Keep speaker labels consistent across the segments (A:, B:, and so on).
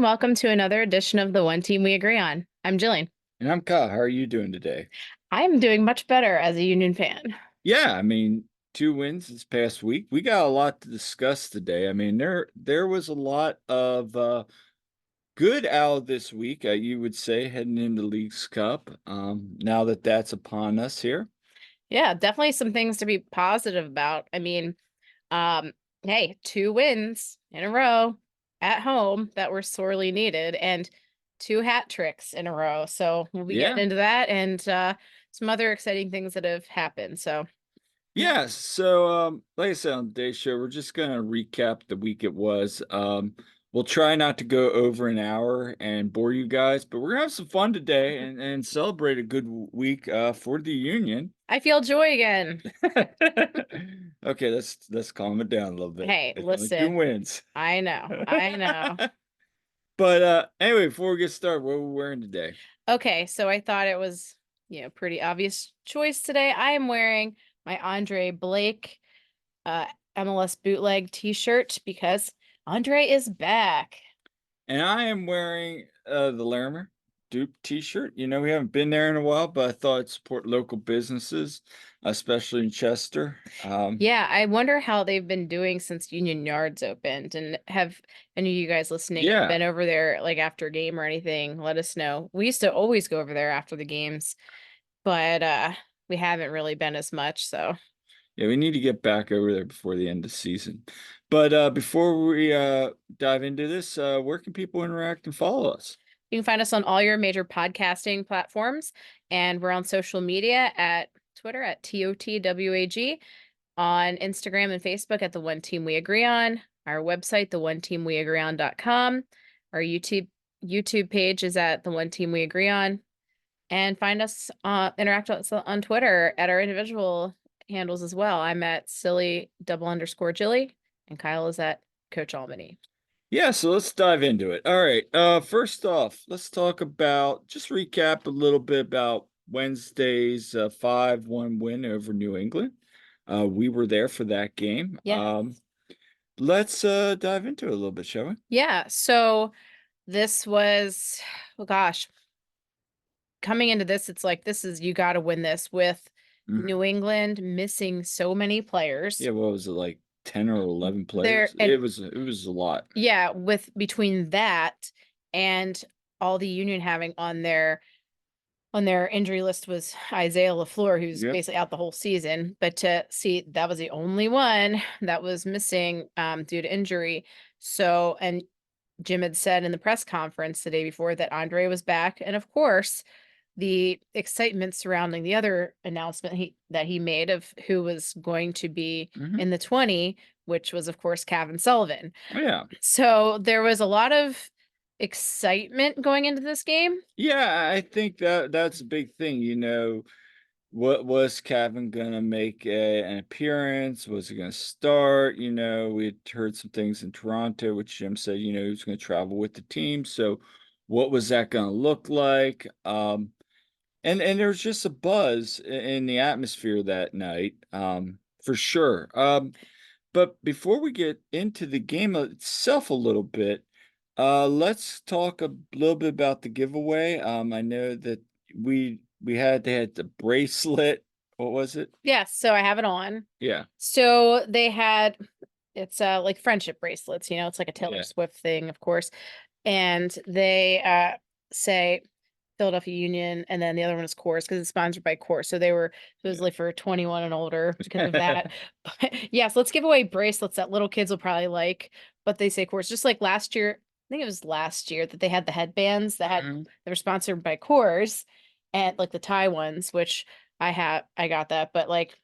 A: welcome to another edition of the One Team We Agree On. I'm Jillian.
B: And I'm Kyle. How are you doing today?
A: I'm doing much better as a Union fan.
B: Yeah, two wins this past week. We got a lot to discuss today. There was a lot of good out this week, you would say, heading into League's Cup. Now that that's upon us here.
A: Yeah, definitely some things to be positive about. Um, hey, 2 wins in a row at home that were sorely needed and 2 hat tricks in a row. So we'll be
B: Yeah.
A: getting into that and some other exciting things that have happened. So yeah.
B: Yeah, so like I said on today's show, we're just gonna recap the week it was. We'll try not to go over an hour and bore you guys, but we're gonna have some fun today and celebrate a good week for the Union.
A: I feel joy again.
B: Okay, let's calm it down a little bit.
A: Hey,
B: It's only two
A: listen,
B: wins.
A: I know. I know.
B: But anyway, before we get started, what are we wearing today?
A: Okay, so I thought it was, pretty obvious choice today. I am wearing my Andre Blake uh MLS bootleg t-shirt because Andre is back.
B: And I am wearing the Larimer Dupe t-shirt. You know, we haven't been there in a while, but I thought I'd support local businesses, especially in Chester.
A: Yeah, I wonder how they've been doing since Union Yards opened. And have any of you guys listening
B: Yeah.
A: been over there like after a game or anything? Let us know. We used to always go over there after the games, but we haven't really been as much, so
B: Yeah, we need to get back over there before the end of the season. But before we dive into this, where can people interact and follow us?
A: you can find us on all your major podcasting platforms, and we're on social media at Twitter at TOTWAG, on Instagram and Facebook at The One Team We Agree On, our website, theoneteamweagreeon.com, our YouTube page is at The One Team We Agree On, and find us, interact with us on Twitter at our individual handles as well. I'm at silly_Jilly, and Kyle is at Coach Albany.
B: Yeah, so let's dive into it. All right. First off, let's talk about just recap a little bit about Wednesday's 5-1 win over New England. We were there for that game.
A: Yeah.
B: Let's dive into it a little bit, shall we?
A: Yeah. So this was, oh gosh, coming into this, it's like you got to win this with
B: Mhm.
A: New England missing so many players.
B: Yeah, what was it, like 10 or 11
A: There
B: players?
A: and
B: It was a lot.
A: yeah, with between that and all the Union having on their injury list was Isaiah LaFleur, who's
B: Yep.
A: basically out the whole season. But to see that was the only one that was missing due to injury. So, and Jim had said in the press conference the day before that Andre was back. And of course, the excitement surrounding the other announcement he made of who was going to be
B: Hmm.
A: in the 20, which was of course Cavan Sullivan.
B: Oh, yeah.
A: So there was a lot of excitement going into this game.
B: Yeah, I think that's a big thing. What was Cavan gonna make an appearance? Was he gonna start? We had heard some things in Toronto, which Jim said, he was gonna travel with the team. So what was that gonna look like? And there was just a buzz in the atmosphere that night, for sure. But before we get into the game itself a little bit, let's talk a little bit about the giveaway. I know that they had the bracelet. What was it?
A: Yes, so I have it on.
B: Yeah.
A: So they had it's like friendship bracelets, it's like a Taylor
B: Yeah.
A: Swift thing, of course. And they say Philadelphia Union, and then the other one is Coors because it's sponsored by Coors. So they were supposedly for 21 and older because of that. But yes, let's give away bracelets that little kids will probably like, but they say Coors. Just like last year, I think it was last year that they had the headbands
B: Mhm.
A: they were sponsored by Coors, and like the tie ones, which I got that, but like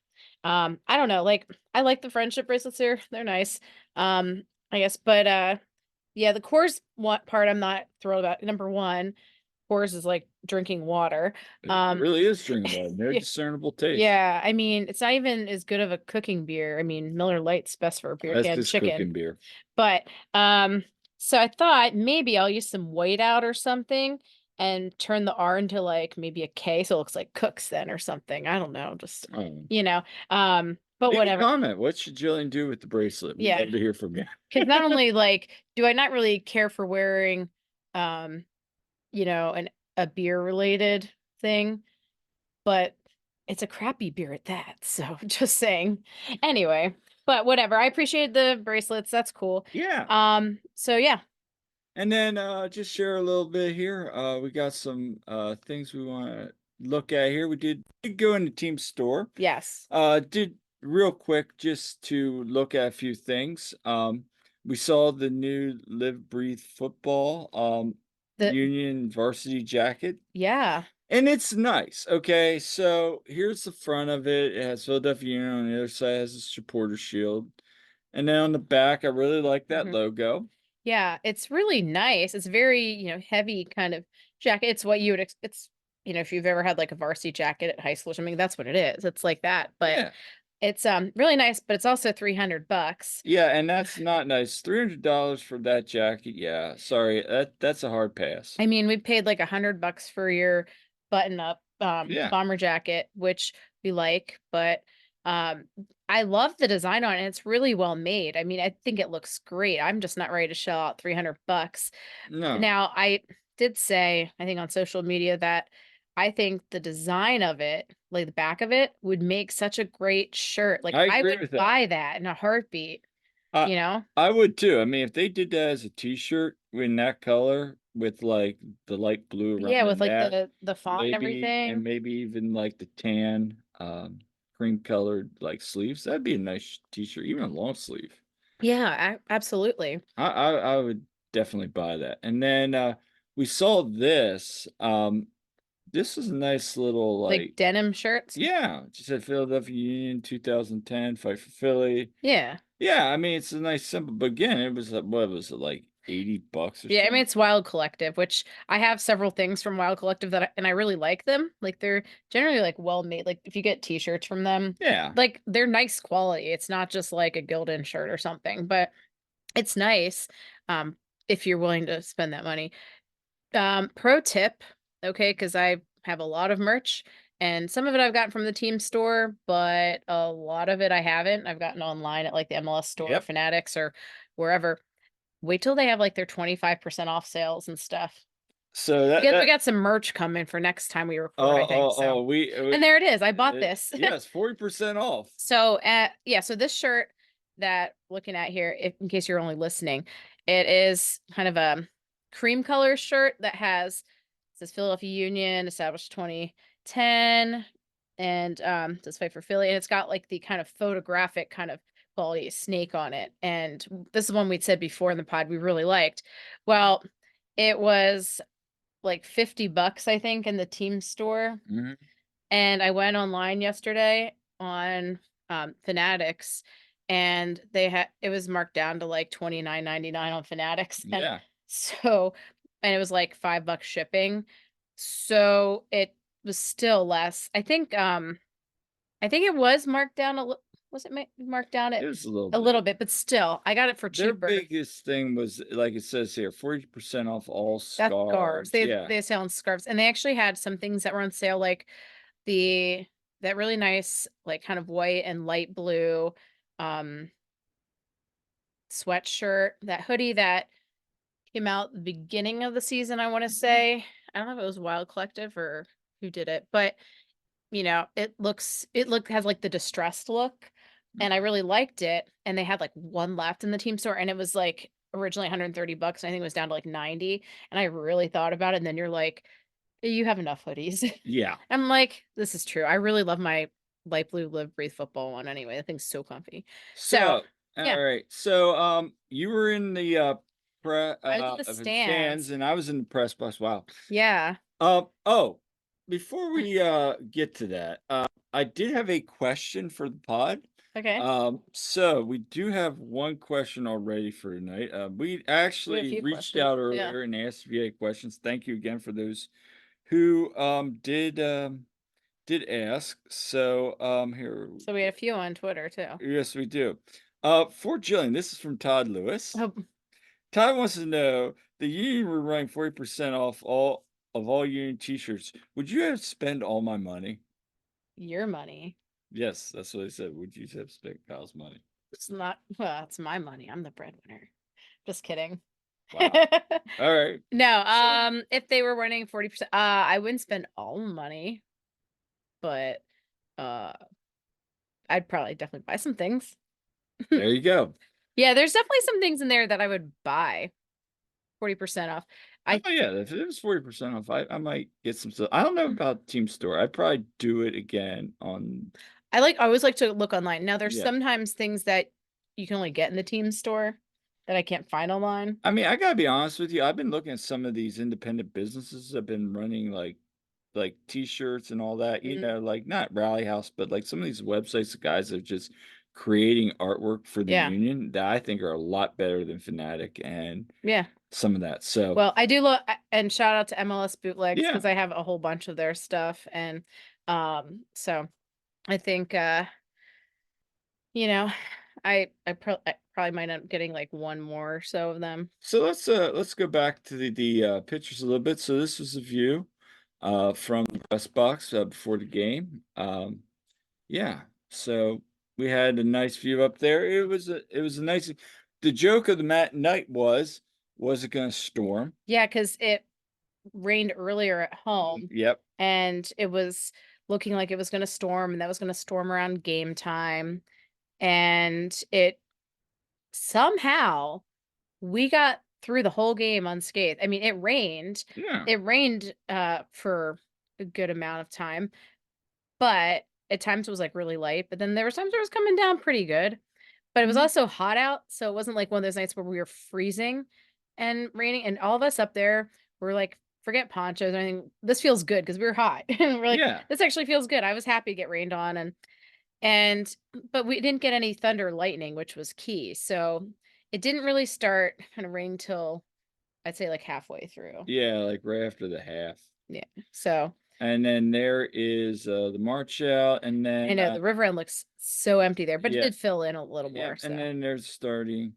A: I don't know, like I like the friendship bracelets here. They're nice. I guess, but yeah, the Coors part I'm not thrilled about. Number one, Coors is like drinking water.
B: It
A: Um,
B: really is drinkable. No
A: yeah,
B: discernible taste.
A: yeah, I mean, it's not even as good of a cooking beer. I mean, Miller Lite's best for a beer
B: That's
A: can
B: just
A: chicken.
B: cooking beer.
A: But so I thought maybe I'll use some white out or something and turn the R into like maybe a K so it looks like cooks then or something. I don't know, just
B: Um,
A: you know. But
B: Leave a
A: whatever.
B: comment. What should Jillian do with the bracelet? We'd
A: Yeah.
B: love to hear from you.
A: Because not only like do I not really care for wearing um, a beer related thing, but it's a crappy beer at that. So just saying. Anyway, but whatever. I appreciate the bracelets. That's cool.
B: Yeah.
A: So yeah.
B: And then just share a little bit here. We got some things we want to look at here. We did go in the team store.
A: Yes.
B: Did real quick just to look at a few things. We saw the new Live Breathe Football
A: The
B: Union varsity jacket.
A: yeah.
B: And it's nice. Okay, so here's the front of it. It has Philadelphia Union on the other side, has a supporter shield. And then on the back, I really like that
A: Mhm.
B: logo.
A: Yeah, it's really nice. It's very, heavy kind of jacket. It's what you would it's if you've ever had like a varsity jacket at high school or something, that's what it is. It's like that. But
B: Yeah.
A: it's really nice, but it's also $300.
B: Yeah, and that's not nice. $300 for that jacket. Yeah, sorry. That's a hard pass.
A: I mean, we paid like $100 for your button up
B: Yeah.
A: bomber jacket, which we like, but um I love the design on it. It's really well made. I mean, I think it looks great. I'm just not ready to shell out $300.
B: No.
A: Now, I did say, I think on social media that I think the design of it, like the back of it, would make such a great shirt. Like
B: I
A: I
B: agree
A: would
B: with that.
A: buy that in a heartbeat,
B: I
A: you know?
B: I would too. I mean, if they did that as a t-shirt in that color with like the light blue around
A: Yeah,
B: the
A: with like
B: neck,
A: the font and
B: maybe and
A: everything.
B: maybe even like the tan cream colored like sleeves, that'd be a nice t-shirt, even a long sleeve.
A: Yeah, absolutely.
B: I would definitely buy that. And then we saw this. This is a nice little
A: Like
B: like
A: denim shirts.
B: yeah, just said Philadelphia Union 2010, fight for Philly.
A: Yeah.
B: Yeah, I mean it's a nice symbol, but again, it was what was it like $80 or
A: Yeah, I mean
B: something?
A: it's Wild Collective, which I have several things from Wild Collective and I really like them. Like they're generally like well made. Like if you get t-shirts from them,
B: Yeah.
A: like they're nice quality. It's not just like a Gildan shirt or something, but it's nice um if you're willing to spend that money. Pro tip, okay, because I have a lot of merch and some of it I've gotten from the team store, but a lot of it I haven't. I've gotten online at like the MLS store,
B: Yep.
A: Fanatics, or wherever. Wait till they have like their 25% off sales and stuff.
B: So
A: We
B: that
A: got some merch coming for next time we record, I think. So,
B: we
A: and there it is. I bought this.
B: yes, 40% off.
A: So, yeah, so this shirt that looking at here, if in case you're only listening, it is kind of a cream color shirt that has it says Philadelphia Union, established 2010, and says fight for Philly, and it's got like the kind of photographic kind of quality snake on it. And this is one we'd said before in the pod we really liked. Well, it was like $50, I think, in the team store.
B: Mhm.
A: And I went online yesterday on Fanatics and they had it was marked down to like 29.99 on Fanatics. And
B: Yeah.
A: so and it was like $5 shipping. So it was still less. I think it was marked down was it marked down
B: It
A: at
B: was a little
A: a little
B: bit.
A: bit, but still I got it for
B: Their
A: cheaper.
B: biggest thing was like it says here, 40% off all
A: That's scarves.
B: scarves. Yeah.
A: They sell on scarves, and they actually had some things that were on sale, like the that really nice, like kind of white and light blue um sweatshirt, that hoodie that came out the beginning of the season, I want to say. I don't know if it was Wild Collective or who did it, but it has like the distressed look, and I really liked it. And they had like one left in the team store, and it was like originally $130, and I think it was down to like 90. And I really thought about it, and then you're like, you have enough hoodies.
B: Yeah.
A: I'm like, this is true. I really love my light blue Live Breathe football one anyway. That thing's so comfy. So,
B: So,
A: yeah,
B: all right. So, you were in the
A: I was in the
B: stands
A: stands.
B: and I was in the press box. Wow.
A: Yeah.
B: Oh, before we get to that, I did have a question for the pod.
A: Okay.
B: So we do have one question already for tonight. We
A: We had a
B: actually
A: few
B: reached
A: questions.
B: out
A: Yeah.
B: earlier and asked if you had questions. Thank you again for those who did ask. So here,
A: So we had a few on Twitter too.
B: yes, we do. For Jillian, this is from Todd Lewis.
A: Oh,
B: Todd wants to know the union were running 40% off all union t-shirts. Would you have spent all my money?
A: your money.
B: Yes, that's what I said. Would you have spent Kyle's money?
A: It's not, well, it's my money. I'm the breadwinner. Just kidding.
B: Wow. Alright.
A: No,
B: So
A: if they were winning 40%, I wouldn't spend all the money, but, uh, I'd probably definitely buy some things.
B: there you go.
A: Yeah, there's definitely some things in there that I would buy 40% off. I
B: Oh, yeah, if it was 40% off, I might get some stuff. I don't know about Team Store. I'd probably do it again on
A: I always like to look online. Now there's
B: yeah.
A: sometimes things that you can only get in the team store that I can't find online.
B: I mean, I gotta be honest with you, I've been looking at some of these independent businesses that have been running, like, T-shirts and all that,
A: Mhm.
B: like, not Rally House, but, like, some of these websites, the guys are just creating artwork for the
A: Yeah.
B: union that I think are a lot better than Fanatic and
A: Yeah.
B: some of that, so
A: Well, I do look and shout out to MLS Bootlegs
B: yeah.
A: because I have a whole bunch of their stuff and so I think you know, I probably might end up getting like one more or so of them.
B: So let's go back to the pictures a little bit. So this was a view from the press box before the game. Yeah. So we had a nice view up there. It was a nice the joke of the night was it going to storm?
A: Yeah, because it rained earlier at home
B: Yep.
A: and it was looking like it was gonna storm and that was gonna storm around game time. And it somehow we got through the whole game unscathed. I mean, it rained.
B: Yeah.
A: It rained for a good amount of time, but at times it was like really light, but then there was times where it was coming down pretty good. But it was
B: Mhm.
A: also hot out, so it wasn't like one of those nights where we were freezing and raining, and all of us up there were like, forget ponchos or anything. This feels good because we were hot. And we're like,
B: Yeah.
A: this actually feels good. I was happy to get rained on and but we didn't get any thunder or lightning, which was key. So it didn't really start kind of rain till I'd say like halfway through.
B: Yeah, like right after the half.
A: Yeah. So
B: And then there is the march out and
A: I
B: then
A: know the river end looks so empty there, but it
B: yeah,
A: did fill in a little
B: yeah,
A: more.
B: and
A: So
B: then there's starting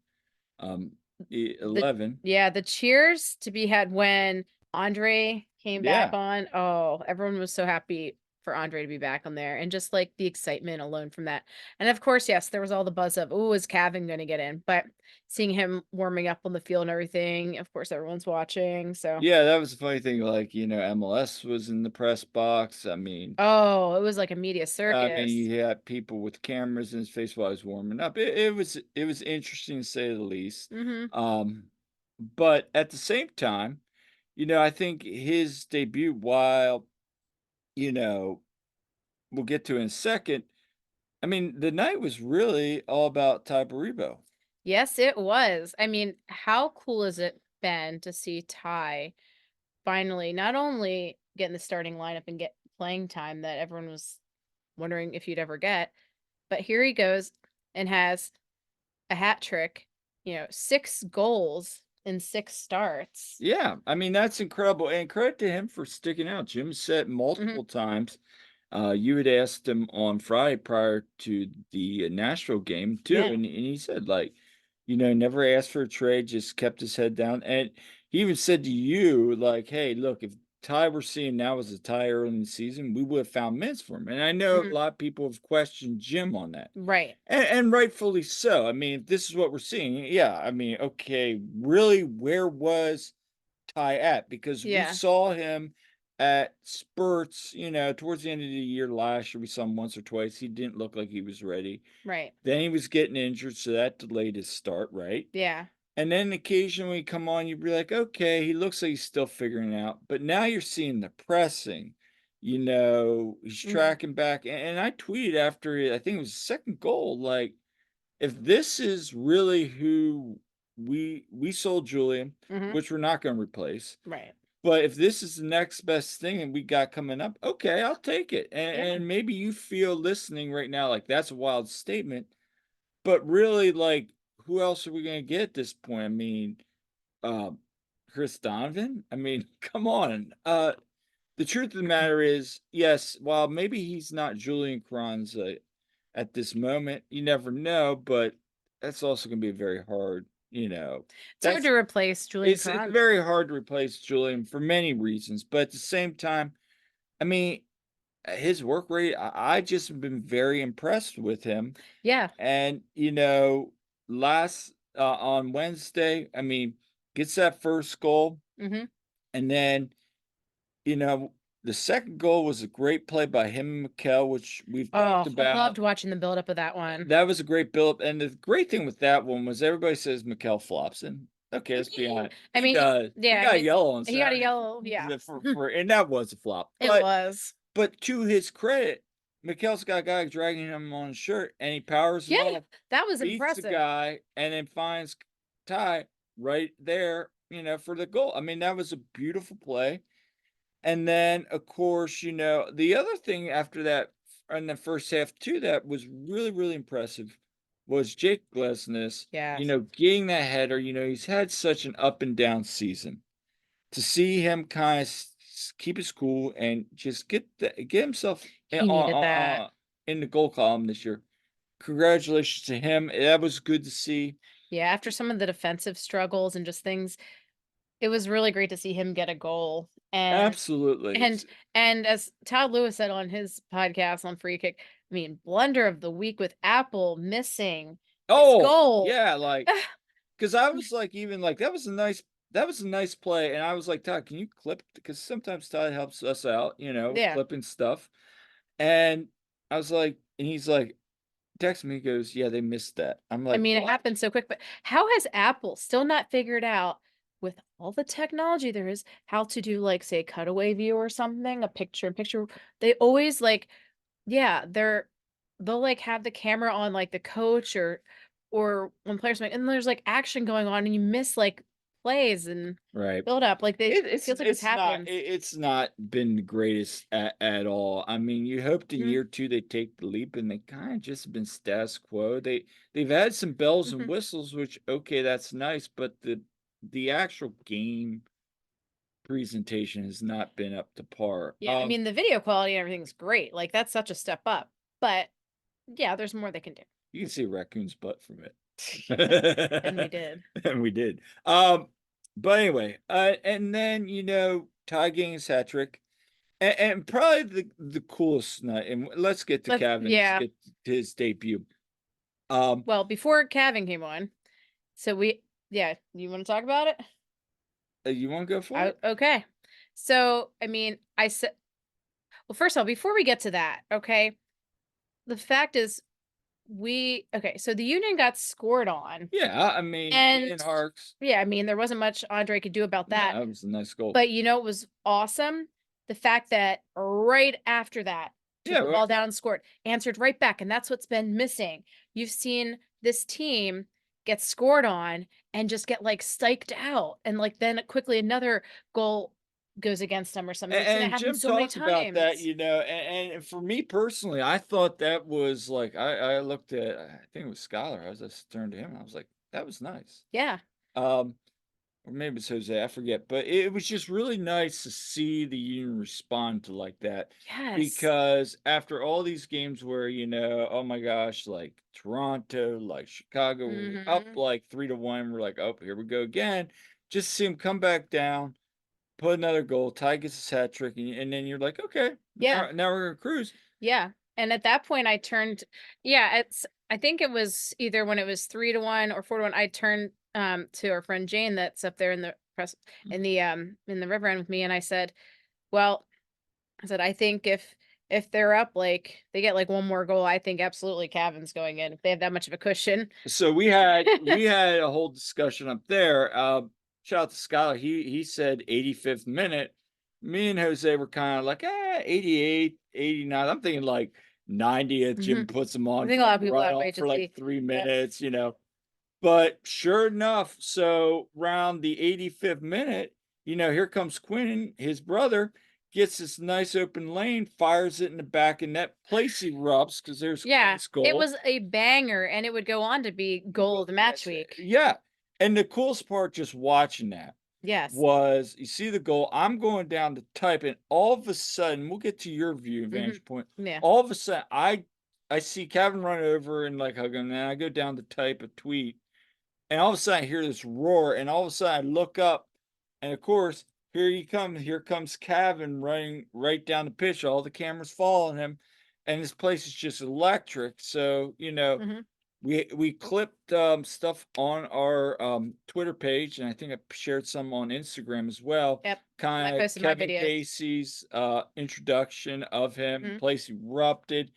B: um
A: the
B: 11.
A: yeah, the cheers to be had when Andre came back
B: Yeah.
A: on. Oh, everyone was so happy for Andre to be back on there and just like the excitement alone from that. And of course, yes, there was all the buzz of, oh, is Cavan going to get in? But seeing him warming up on the field and everything, of course, everyone's watching. So,
B: Yeah, that was the funny thing, like, MLS was in the press box.
A: oh, it was like a media circus.
B: You had people with cameras in his face while he was warming up. It was interesting to say the least.
A: Mm-hmm.
B: Um, but at the same time, I think his debut, while, you know, we'll get to in a second, I mean, the night was really all about Ty Baribo.
A: Yes, it was. I mean, how cool has it been to see Ty finally not only get in the starting lineup and get playing time that everyone was wondering if you'd ever get, but here he goes and has a hat trick, 6 goals in 6 starts.
B: Yeah, I mean, that's incredible, and credit to him for sticking out. Jim said
A: Mhm.
B: multiple times, you had asked him on Friday prior to the Nashville game too,
A: Yeah.
B: and he said, like, never asked for a trade, just kept his head down, and he even said to you, like, "Hey, look, if Ty we're seeing now was a Ty early in the season, we would have found minutes for him," and I know a
A: Mhm.
B: lot of people have questioned Jim on that.
A: Right.
B: And rightfully so. I mean, if this is what we're seeing, yeah, I mean, okay, really, where was Ty at? Because we
A: Yeah.
B: saw him at spurts, towards the end of the year last year, we saw him once or twice. He didn't look like he was ready.
A: Right.
B: Then he was getting injured, so that delayed his start, right?
A: Yeah.
B: And then occasionally come on, you'd be like, okay, he looks like he's still figuring it out. But now you're seeing the pressing. He's
A: Mhm.
B: tracking back. And I tweeted after I think it was the second goal, like, if this is really who we sold Julian,
A: Mhm.
B: which we're not gonna replace,
A: Right.
B: but if this is the next best thing and we got coming up, okay, I'll take it. And
A: Yeah.
B: and maybe you feel listening right now like that's a wild statement, but really, like, who else are we gonna get at this point? I mean, um, Chris Donovan? I mean, come on. The truth of the matter is, yes, while maybe he's not Julian Carranza at this moment, you never know, but that's also gonna be very hard,
A: It's hard to
B: that's
A: replace Julian
B: it's
A: Carranza.
B: very hard to replace Julian for many reasons, but at the same time, I mean, his work rate, I just have been very impressed with him,
A: Yeah.
B: and, last on Wednesday, I mean, gets that first goal,
A: Mhm.
B: and then, you know, the second goal was a great play by him and Mikal, which we've talked
A: Oh, I
B: about.
A: loved watching the buildup of that one.
B: That was a great build, and the great thing with that one was everybody says Mikal flops, and okay, let's be honest,
A: I
B: he
A: mean,
B: does. He
A: yeah, I
B: got a
A: mean,
B: yellow on
A: he got a
B: Saturday
A: yellow, yeah.
B: and that was a flop.
A: It was.
B: But to his credit, Mikel's got a guy dragging him on his shirt, and he powers
A: Yeah,
B: it off,
A: that was
B: beats the
A: impressive.
B: guy, and then finds Ty right there, for the goal. I mean, that was a beautiful play. And then, of course, the other thing after that in the first half too that was really, really impressive was Jake Glesnes,
A: Yes.
B: getting that header. He's had such an up and down season. To see him kind of keep his cool and just get himself
A: He needed that.
B: in the goal column this year. Congratulations to him. That was good to see.
A: Yeah, after some of the defensive struggles and just things, it was really great to see him get a goal.
B: Absolutely.
A: And and as Todd Lewis said on his podcast on Free Kick, I mean, blunder of the week with Apple missing his
B: Oh,
A: goal.
B: yeah, like 'cause I was like, even like, that was a nice play, and I was like, "Todd, can you clip?" Because sometimes Todd helps us out,
A: Yeah.
B: clipping stuff, and I was like and he's like, text me, he goes, "Yeah, they missed that." I'm
A: I
B: like,
A: mean, it
B: "What?"
A: happened so quick, but how has Apple still not figured out, with all the technology there is, how to do, like, say, a cutaway view or something, a picture in picture? They always, like, yeah, they'll, like, have the camera on, like, the coach or when players make and there's, like, action going on, and you miss, like, plays and
B: Right.
A: build up, like, they
B: It
A: it
B: it's
A: feels like this
B: it's not
A: happens.
B: it's not been the greatest at all. I mean, you hoped in
A: Mhm,
B: year 2 they take the leap, and they kinda just been status quo. They've had some bells and
A: mhm.
B: whistles, which, okay, that's nice, but the actual game presentation has not been up to par.
A: Yeah, I mean, the video quality and everything's great, like, that's such a step up, but, yeah, there's more they can do.
B: You can see a raccoon's butt from
A: And we
B: it.
A: did.
B: And we did. But anyway, and then, Ty getting his hat trick, and probably the coolest night, and let's get to Kevin to
A: Yeah.
B: get to his debut. Um,
A: Well, before Cavan came on, so we yeah, you wanna talk about it?
B: you wanna go for
A: I
B: it?
A: okay. So, I mean, I said well, first of all, before we get to that, okay, the fact is okay, so the Union got scored on,
B: Yeah, I mean,
A: and
B: Ian Harkes,
A: yeah, I mean, there wasn't much Andre could do about
B: no,
A: that,
B: that was a nice goal.
A: but you know it was awesome? The fact that right after that, took
B: Yeah,
A: the ball down and scored, answered right back, and that's what's been missing. You've seen this team get scored on and just get, like, psyched out, and, like, then quickly another goal goes against them or something. We've seen it
B: And
A: happen
B: Jim
A: so many
B: talked about that,
A: times.
B: and for me personally, I thought that was like I looked at I think it was Scholar. I was just turned to him and I was like, that was nice.
A: Yeah.
B: Um, or maybe it's Jose, I forget, but it was just really nice to see the Union respond to like that
A: Yes.
B: because after all these games where, oh my gosh, like Toronto, like Chicago, were up
A: Mhm.
B: like 3-1, we're like, oh, here we go again. Just to see him come back down, put another goal, Ty gets his hat trick, and then you're like, okay,
A: Yeah.
B: now we're gonna cruise.
A: Yeah. And at that point I turned yeah, I think it was either when it was 3-1 or 4-1, I turned to our friend Jane that's up there in the press in the river end with me and I said, "Well, I said I think if they're up like they get like one more goal, I think absolutely Cavan's going in if they have that much of a cushion."
B: So we had a whole discussion up there. Shout out to Skylar. He said 85th minute. Me and Jose were kind of like, 88, 89. I'm thinking like 90th. Jim
A: Mhm.
B: puts him
A: I
B: on
A: think a
B: for
A: lot
B: a
A: of people
B: run
A: that way
B: off for
A: just
B: like
A: see.
B: 3 minutes. But sure enough, so round the 85th minute, here comes Quinn, his brother, gets this nice open lane, fires it in the back of net, place erupts because there's
A: Yeah,
B: Quinn's
A: it
B: goal.
A: was a banger and it would go on to be goal of the match week.
B: Yeah, and the coolest part just watching that
A: Yes.
B: was you see the goal, I'm going down to type, and all of a sudden we'll get to your view
A: Mhm.
B: vantage point.
A: Yeah.
B: All of a sudden, I see Kevin run over and, like, hug him, and I go down to type a tweet, and all of a sudden I hear this roar, and all of a sudden I look up, and of course, here comes Kevin running right down the pitch, all the cameras following him, and this place is just electric, so,
A: Mhm.
B: we clipped, stuff on our, Twitter page, and I think I shared some on Instagram as well,
A: Yep. I
B: kinda
A: posted my
B: Kevin
A: videos.
B: Casey's, introduction of him,
A: Mhm.
B: place erupted,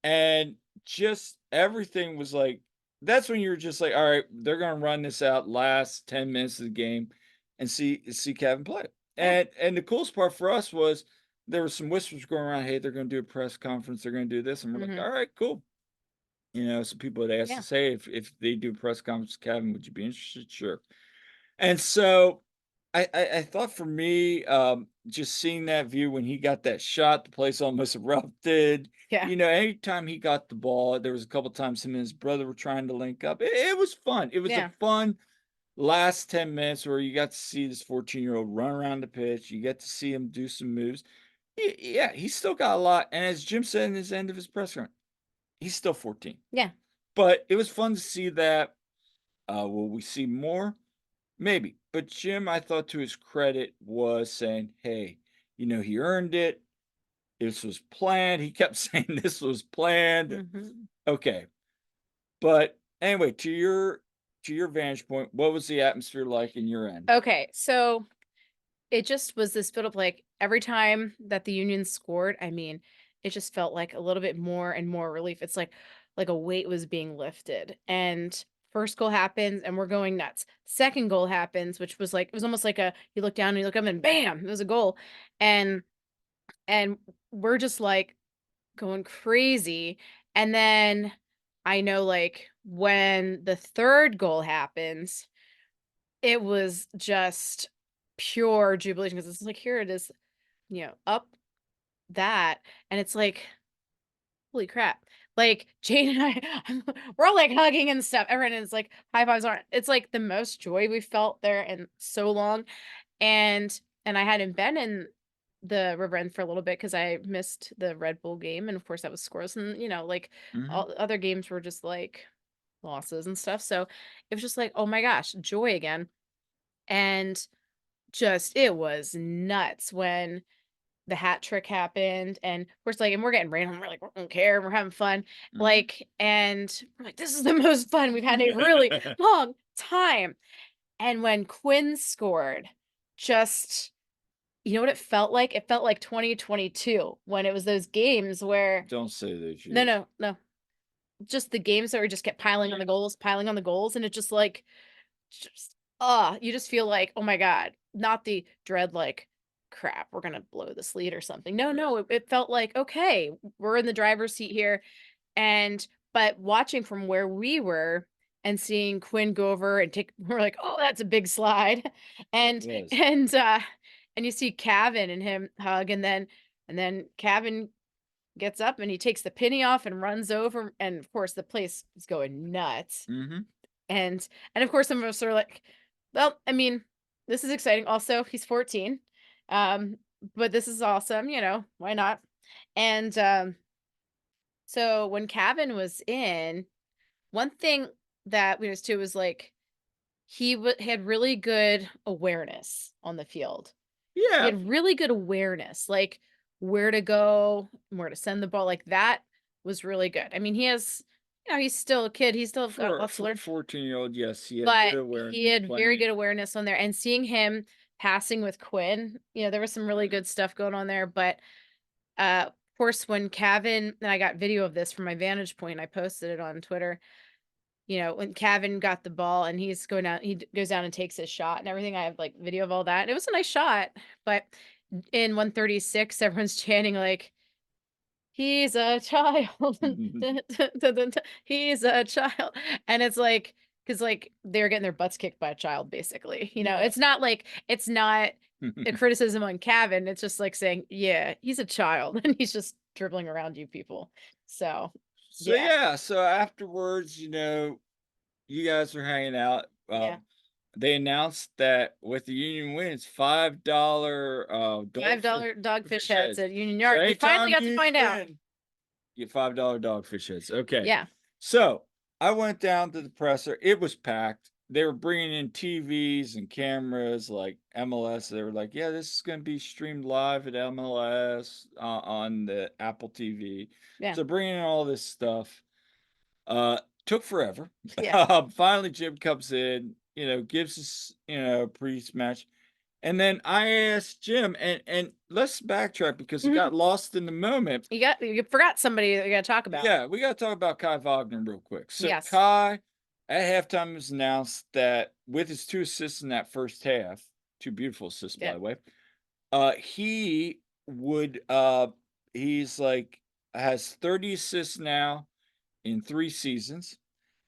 B: and just everything was like that's when you were just like, "Alright, they're gonna run this out last 10 minutes of the game and see Kevin play."
A: Yeah.
B: And the coolest part for us was there were some whispers going around, "Hey, they're gonna do a press conference, they're gonna do this," and we're like,
A: Mhm.
B: "Alright, cool." Some people had asked
A: Yeah.
B: us, "Hey, if they do a press conference, Kevin, would you be interested?" Sure. And so I thought for me, just seeing that view when he got that shot, the place almost erupted.
A: Yeah.
B: Anytime he got the ball, there was a couple times him and his brother were trying to link up. It was fun. It was a
A: Yeah.
B: fun last 10 minutes where you got to see this 14-year-old run around the pitch. You get to see him do some moves. Yeah, he's still got a lot. And as Jim said in his end of his press conference, he's still 14.
A: Yeah.
B: But it was fun to see that. Will we see more? Maybe. But Jim, I thought to his credit, was saying, hey, he earned it. This was planned. He kept saying this was planned.
A: Mhm.
B: Okay. But anyway, to your vantage point, what was the atmosphere like in your end?
A: Okay, so it just was this build up like every time that the Union scored, I mean, it just felt like a little bit more and more relief. It's like a weight was being lifted. And first goal happens and we're going nuts. Second goal happens, which was like it was almost like a you look down and you look up and bam, it was a goal. And and we're just like going crazy. And then I know like when the third goal happens, it was just pure jubilation because it's like, here it is, up that, and it's like, holy crap. Like Jane and we're all like hugging and stuff. Everyone is like high fives aren't. It's like the most joy we felt there in so long. And I hadn't been in the River End for a little bit because I missed the Red Bull game, and of course that was scoreless, and like
B: Hmm.
A: all the other games were just like losses and stuff. So it was just like, oh my gosh, joy again. And just it was nuts when the hat trick happened, and of course, like, and we're getting random, we're like, "We don't care, we're having fun,"
B: Hmm.
A: like, and we're like, "This is the most fun we've had in a really long time," and when Quinn scored, just you know what it felt like? It felt like 2022 when it was those games where
B: Don't say those
A: no,
B: years.
A: no, no, just the games that were just kept piling on the goals, and it just, like, just you just feel like, "Oh my god," not the dread, like, "Crap, we're gonna blow this lead or something." No, no, it felt like, "Okay, we're in the driver's seat here," and but watching from where we were and seeing Quinn go over and take we're like, "Oh, that's a big slide,"
B: It
A: and
B: was.
A: and, uh, and you see Cavan and him hug, and then Cavan gets up and he takes the penny off and runs over, and, of course, the place is going nuts.
B: Hmm.
A: And of course, some of us are like, "Well, I mean, this is exciting." Also, he's 14, um, but this is awesome, why not? And, so when Cavan was in, one thing that we noticed too was, like, he had really good awareness on the field. He
B: Yeah.
A: had really good awareness, like, where to go, where to send the ball, like, that was really good. I mean, he's still a kid, he's still got
B: For
A: lots to
B: for
A: learn.
B: 14-year-old, yes, he had
A: But
B: good awareness
A: he had very
B: playing.
A: good awareness on there, and seeing him passing with Quinn, there was some really good stuff going on there, but, of course, when Cavan and I got video of this from my vantage point, I posted it on Twitter, when Cavan got the ball and he's going down he goes down and takes his shot and everything, I have, like, video of all that, and it was a nice shot, but in 136, everyone's chanting, like, "He's a child. Dun, dun, dun, dun, dun. He's a child." And it's like, because like they're getting their butts kicked by a child, basically.
B: Yeah.
A: It's not a criticism on Cavan. It's just like saying, yeah, he's a child and he's just dribbling around you people. So
B: So,
A: yeah,
B: yeah, so afterwards, you guys were hanging out.
A: yeah.
B: They announced that with the Union win, it's $5
A: $5 dogfish
B: dogfish
A: heads
B: heads.
A: at Union
B: So
A: Yard. We finally
B: anytime
A: got to
B: you
A: find out.
B: win, you get $5 dogfish heads. Okay.
A: Yeah.
B: So I went down to the presser. It was packed. They were bringing in TVs and cameras like MLS. They were like, yeah, this is going to be streamed live at MLS on the Apple TV.
A: Yeah.
B: So bringing in all this stuff. Uh, took forever.
A: Yeah.
B: Finally, Jim comes in, gives us, a match. And then I asked Jim, and let's backtrack because it
A: Mhm.
B: got lost in the moment.
A: You forgot somebody that you gotta talk about.
B: Yeah, we got to talk about Kai Wagner real quick. So
A: Yes.
B: Kai, at halftime, was announced that with his 2 assists in that first half, 2 beautiful assists, by
A: Yeah.
B: the way, he would, he's like, has 30 assists now in 3 seasons.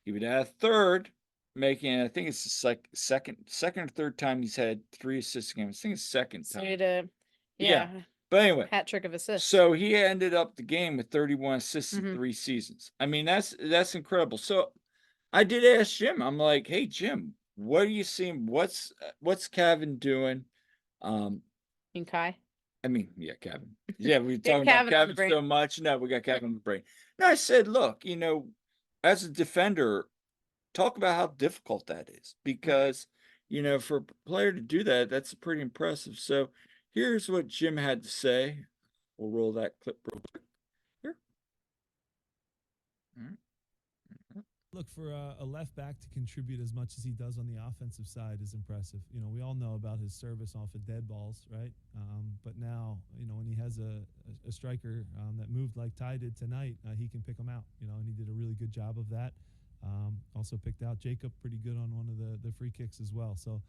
B: He would add a third, making, I think it's just like second or third time he's had 3 assists a game. I think it's second
A: So you
B: time.
A: need a
B: Yeah.
A: yeah,
B: But anyway,
A: hat trick of assists.
B: so he ended up the game with 31 assists in
A: Mhm.
B: 3 seasons. I mean, that's incredible. So I did ask Jim. I'm like, "Hey Jim, what are you seeing? What's Cavan doing?" Um,
A: And Kai.
B: I mean, yeah, Cavan. Yeah, we were
A: Get
B: talking about
A: Cavan on the
B: Cavan
A: brain.
B: so much. No, we got Cavan on the brain. No, I said, look, as a defender, talk about how difficult that is
A: Right.
B: because, for a player to do that, that's pretty impressive. So here's what Jim had to say. We'll roll that clip real quick here. All right.
C: Look, for a left back to contribute as much as he does on the offensive side is impressive. We all know about his service off of dead balls, right? But now, when he has a striker that moved like Ty did tonight, he can pick them out, and he did a really good job of that. Also picked out Jacob pretty good on one of the free kicks as well. So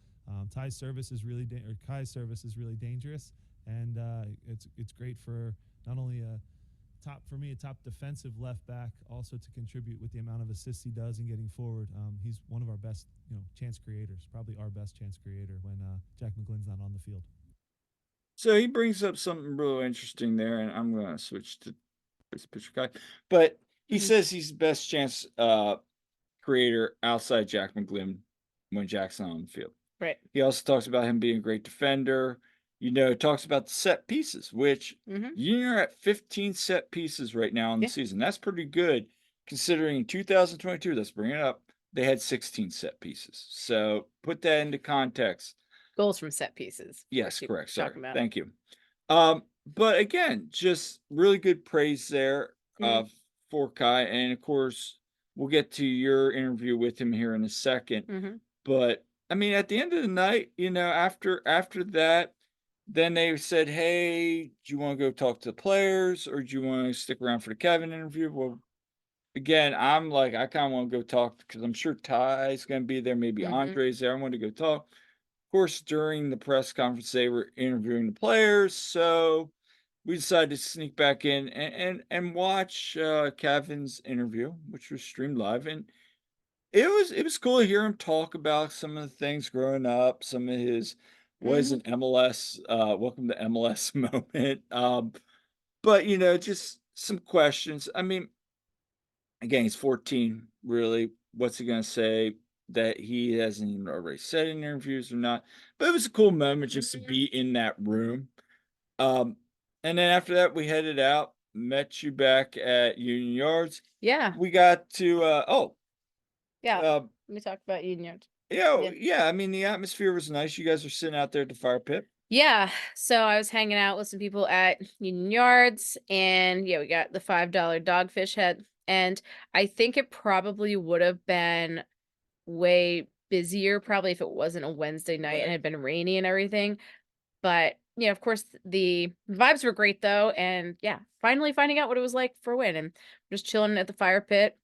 C: Ty's service is really, or Kai's service is really dangerous. And it's great for not only a top defensive left back, also to contribute with the amount of assists he does in getting forward. He's one of our best, chance creators, probably our best chance creator when Jack McGlynn's not on the field.
B: So he brings up something real interesting there, and I'm going to switch to this picture guy. But he
A: Mhm.
B: says he's the best chance creator outside Jack McGlynn when Jack's not on the field.
A: Right.
B: He also talks about him being a great defender. Talks about the set pieces, which
A: Mhm.
B: you're at 15 set pieces right now in the
A: Yeah.
B: season. That's pretty good considering in 2022, let's bring it up, they had 16 set pieces. So put that into context.
A: Goals from set pieces. Of course,
B: Yes,
A: keep
B: correct. Sorry.
A: talking about.
B: Thank you. But again, just really good praise there
A: Mhm.
B: for Kai. And of course, we'll get to your interview with him here in a second.
A: Mhm.
B: But I mean, at the end of the night, after that, then they said, "Hey, do you want to go talk to the players, or do you want to stick around for the Kevin interview?" Well, again, I'm like, I kind of want to go talk because I'm sure Ty's going to be there. Maybe
A: Mhm.
B: Andre's there. I want to go talk. Of course, during the press conference, they were interviewing the players, so we decided to sneak back in and watch Kevin's interview, which was streamed live, and it was cool to hear him talk about some of the things growing up, some of his was
A: Mhm.
B: an MLS welcome to MLS moment. But just some questions. I mean, again, he's 14, really. What's he gonna say that he hasn't even already said in interviews or not? But it was a cool moment just to
A: Mhm.
B: be in that room. Um, and then after that, we headed out, met you back at Union Yards.
A: Yeah.
B: We got to
A: Yeah.
B: uh
A: Let me talk about Eden Yards. Yeah.
B: yeah, I mean the atmosphere was nice. You guys are sitting out there at the fire pit.
A: Yeah. So I was hanging out with some people at Union Yards, and yeah, we got the $5 dogfish head. And I think it probably would have been way busier, probably if it wasn't a Wednesday night and
B: Right.
A: had been rainy and everything. But yeah, of course, the vibes were great though. And yeah, finally finding out what it was like for a win and just chilling at the fire pit.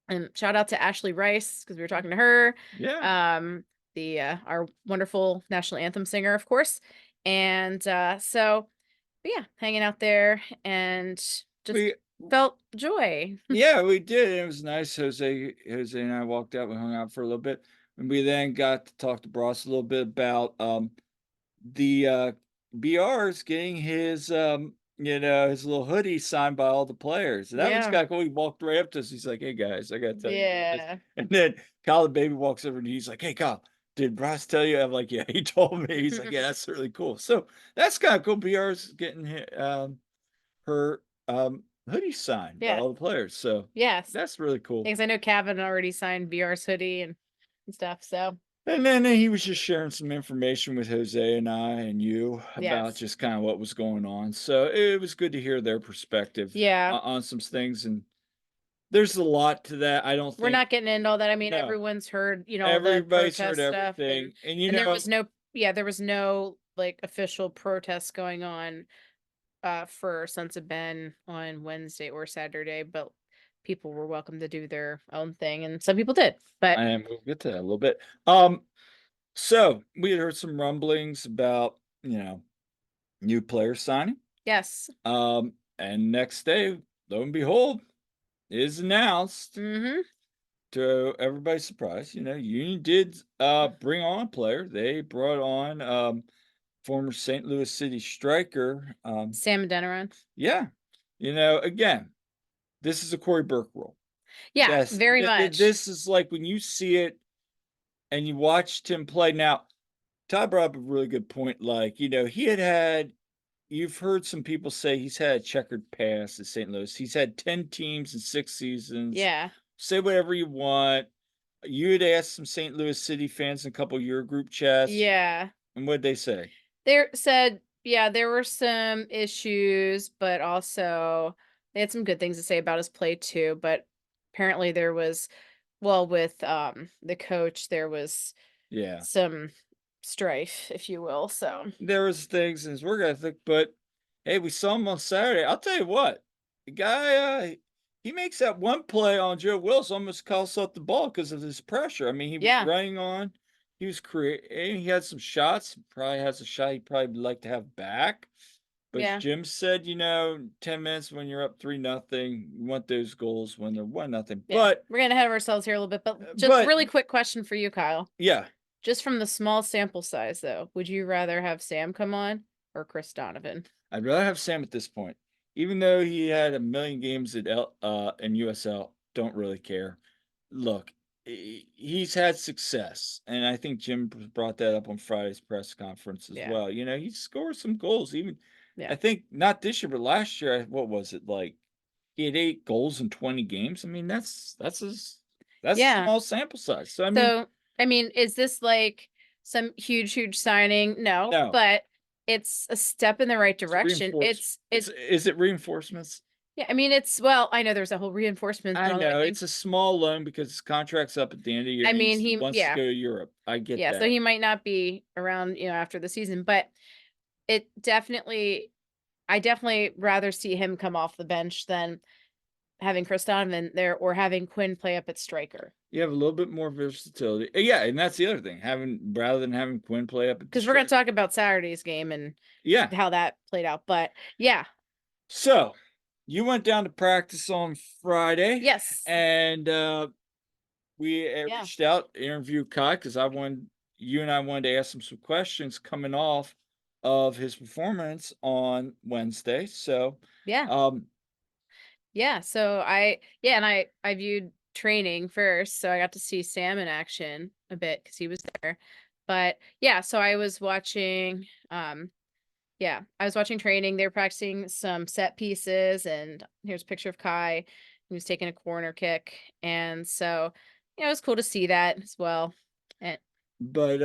A: And shout out to Ashley Rice because we were talking to her.
B: Yeah.
A: Um, the our wonderful national anthem singer, of course. And but yeah, hanging out there and just
B: We
A: felt joy.
B: Yeah, we did. It was nice. Jose and I walked out. We hung out for a little bit, and we then got to talk to Bross a little bit about the BR's getting his his little hoodie signed by all the players. And that was
A: Yeah.
B: kind of cool. He walked right up to us. He's like, "Hey guys, I gotta tell you about this."
A: Yeah.
B: And then Kyle the baby walks over and he's like, "Hey Kyle, did Bross tell you?" I'm like, "Yeah, he told me." He's like, "Yeah, that's really cool." So that's kind of cool. BR's getting her hoodie signed by
A: Yeah.
B: all the players. So
A: Yes.
B: that's really cool.
A: Because I know Cavan already signed BR's hoodie and stuff. So
B: And then he was just sharing some information with Jose and I and you about
A: yes.
B: just kind of what was going on. So it was good to hear their perspective
A: Yeah.
B: on some things. And there's a lot to that. I don't
A: We're
B: think
A: not getting into all that. I mean,
B: no.
A: everyone's heard, all the
B: Everybody's heard
A: protest stuff,
B: everything, and you
A: and there
B: know,
A: was no, there was no like official protests going on for Sons of Ben on Wednesday or Saturday, but people were welcome to do their own thing, and some people did. But
B: and we'll get to that a little bit. So we had heard some rumblings about, new players signing.
A: yes,
B: And next day, lo and behold, it is announced
A: mm-hmm.
B: to everybody's surprise. Union did bring on a player. They brought on former St. Louis City striker.
A: Sam Adeniran.
B: Yeah. Again, this is a Corey Burke role.
A: Yeah,
B: Yes,
A: very much.
B: this is like when you see it and you watched him play. Now, Todd brought up a really good point. Like, he had you've heard some people say he's had a checkered past at St. Louis. He's had 10 teams in 6 seasons.
A: Yeah.
B: Say whatever you want. You had asked some St. Louis City fans in a couple of your group chats.
A: Yeah.
B: And what'd they say?
A: They said, yeah, there were some issues, but also they had some good things to say about his play too. But apparently there was, well, with the coach, there was some strife, if you will. So
B: there was things in his work ethic, but hey, we saw him on Saturday. I'll tell you what, the guy, he makes that one play on Joe Willis, almost costs up the ball because of his pressure. I mean, he was running on, he was creating, he had some shots. He probably has a shot he'd probably like to have back. But as Jim said, 10 minutes when you're up 3-0, you want those goals when they're 1-0. But
A: we're getting ahead of ourselves here a little bit. But just really quick question for you, Kyle.
B: Yeah.
A: Just from the small sample size, though, would you rather have Sam come on or Chris Donovan?
B: I'd rather have Sam at this point, even though he had a million games at in USL. Don't really care. Look, he's had success, and I think Jim brought that up on Friday's press conference as well. He scored some goals. Even I think not this year, but last year. What was it like? He had 8 goals in 20 games. I mean, that's a small sample size. So
A: I mean, is this like some huge signing? No, but it's a step in the right direction. Is
B: it reinforcements?
A: Yeah, I mean, I know there's a whole reinforcement.
B: I know it's a small loan because his contract's up at the end of the year.
A: I mean, he
B: wants to go to Europe. I get that.
A: So he might not be around, after the season, but I definitely rather see him come off the bench than having Chris Donovan there or having Quinn play up at striker.
B: You have a little bit more versatility. Yeah, and that's the other thing. Rather than having Quinn play up,
A: because we're going to talk about Saturday's game and how that played out. But
B: so you went down to practice on Friday.
A: Yes,
B: and we reached out, interviewed Kai because you and I wanted to ask him some questions coming off of his performance on Wednesday. So
A: so I viewed training first, so I got to see Sam in action a bit because he was there. But so I was watching I was watching training. They were practicing some set pieces, and here's a picture of Kai. He was taking a corner kick, and so it was cool to see that as well.
B: But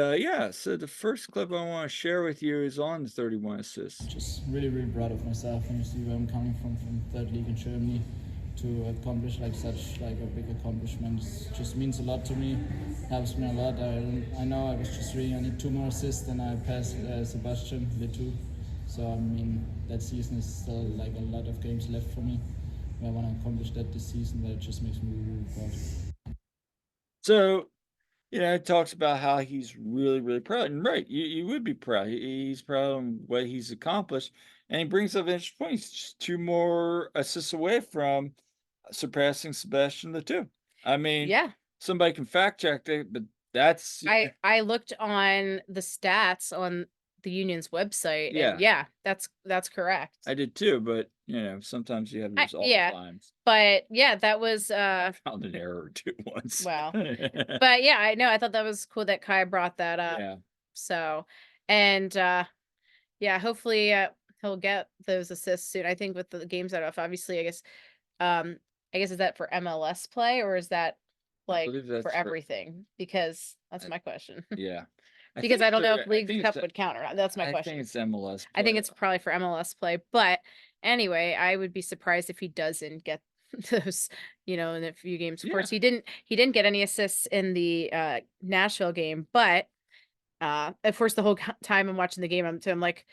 B: so the first clip I want to share with you is on the 31 assists.
D: Just really proud of myself when you see where I'm coming from third league in Germany to accomplish such a big accomplishment. It just means a lot to me, helps me a lot. I know I was just reading I need 2 more assists and I passed Sebastian Letou. So I mean that season is still a lot of games left for me. I want to accomplish that this season, but it just makes me really proud.
B: So it talks about how he's really proud. And right, you would be proud. He's proud of what he's accomplished. And he brings up an interesting point. He's just 2 more assists away from surpassing Sebastian Letou. I mean, somebody can fact check it, but that's...
A: I looked on the stats on the Union's website. And that's correct.
B: I did too, but sometimes you have those times.
A: But that was
B: I found an error or 2 once.
A: Wow. But I know, I thought that was cool that Kai brought that up. So, and hopefully he'll get those assists soon. I think with the games that off, obviously, I guess is that for MLS play or is that for everything? Because that's my question. Because I don't know if League Cup would count or not. That's my question.
B: I think it's MLS play.
A: I think it's probably for MLS play. But anyway, I would be surprised if he doesn't get those, in a few games. Of
B: Yeah.
A: course, he didn't get any assists in the Nashville game, but of course, the whole time I'm watching the game, I'm like,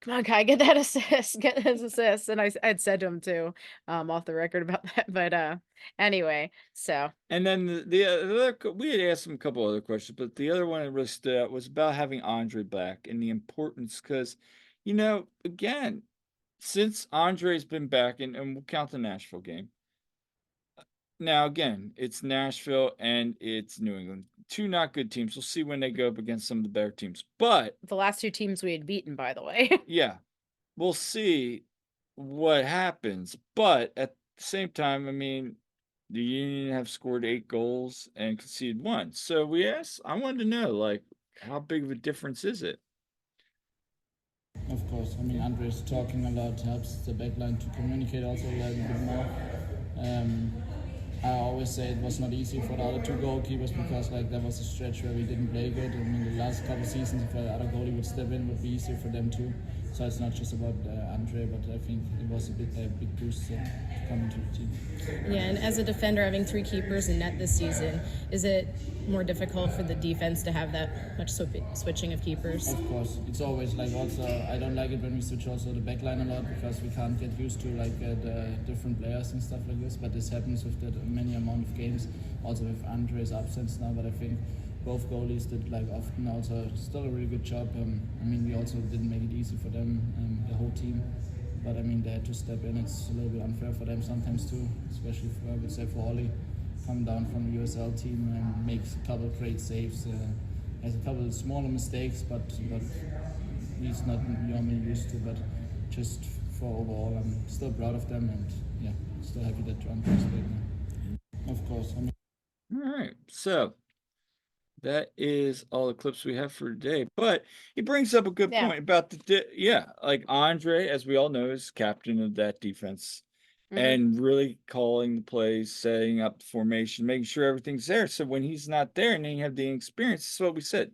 A: come on, Kai, get that assist, get his assist. And I'd said to him too, off the record about that. But anyway, so
B: And then the other, we had asked him a couple other questions, but the other one that really stood out was about having Andre back and the importance, because, again, since Andre's been back, and we'll count the Nashville game. Now, again, it's Nashville and it's New England. Two not good teams. We'll see when they go up against some of the better teams. But
A: the last two teams we had beaten, by the way.
B: yeah, we'll see what happens. But at the same time, I mean, the Union have scored 8 goals and conceded 1. So I wanted to know, like, how big of a difference is it?
D: Of course, I mean, Andre's talking a lot, helps the backline to communicate also a little bit more. I always say it was not easy for the other two goalkeepers because there was a stretch where we didn't play good. I mean, the last couple of seasons, if the other goalie would step in, would be easier for them too. So it's not just about Andre, but I think it was a big boost to come into the team.
E: Yeah, and as a defender, having 3 keepers in net this season, is it more difficult for the defense to have that much switching of keepers?
D: Of course, it's always also I don't like it when we switch also the backline a lot because we can't get used to the different players and stuff like this. But this happens with the many amount of games, also with Andre's absence now. But I think both goalies did often also still a really good job. I mean, we also didn't make it easy for them, the whole team. But I mean, they had to step in. It's a little bit unfair for them sometimes too, especially I would say for Ollie, come down from the USL team and makes a couple of great saves. Has a couple of smaller mistakes, but he's not normally used to. But just for overall, I'm still proud of them, and yeah, still happy that Andre's played now. Of course, I mean.
B: All right, so that is all the clips we have for today. But he brings up a good point about like Andre, as we all know, is captain of that defense. And really calling the plays, setting up the formation, making sure everything's there. So when he's not there and then you have the experience, this is what we said.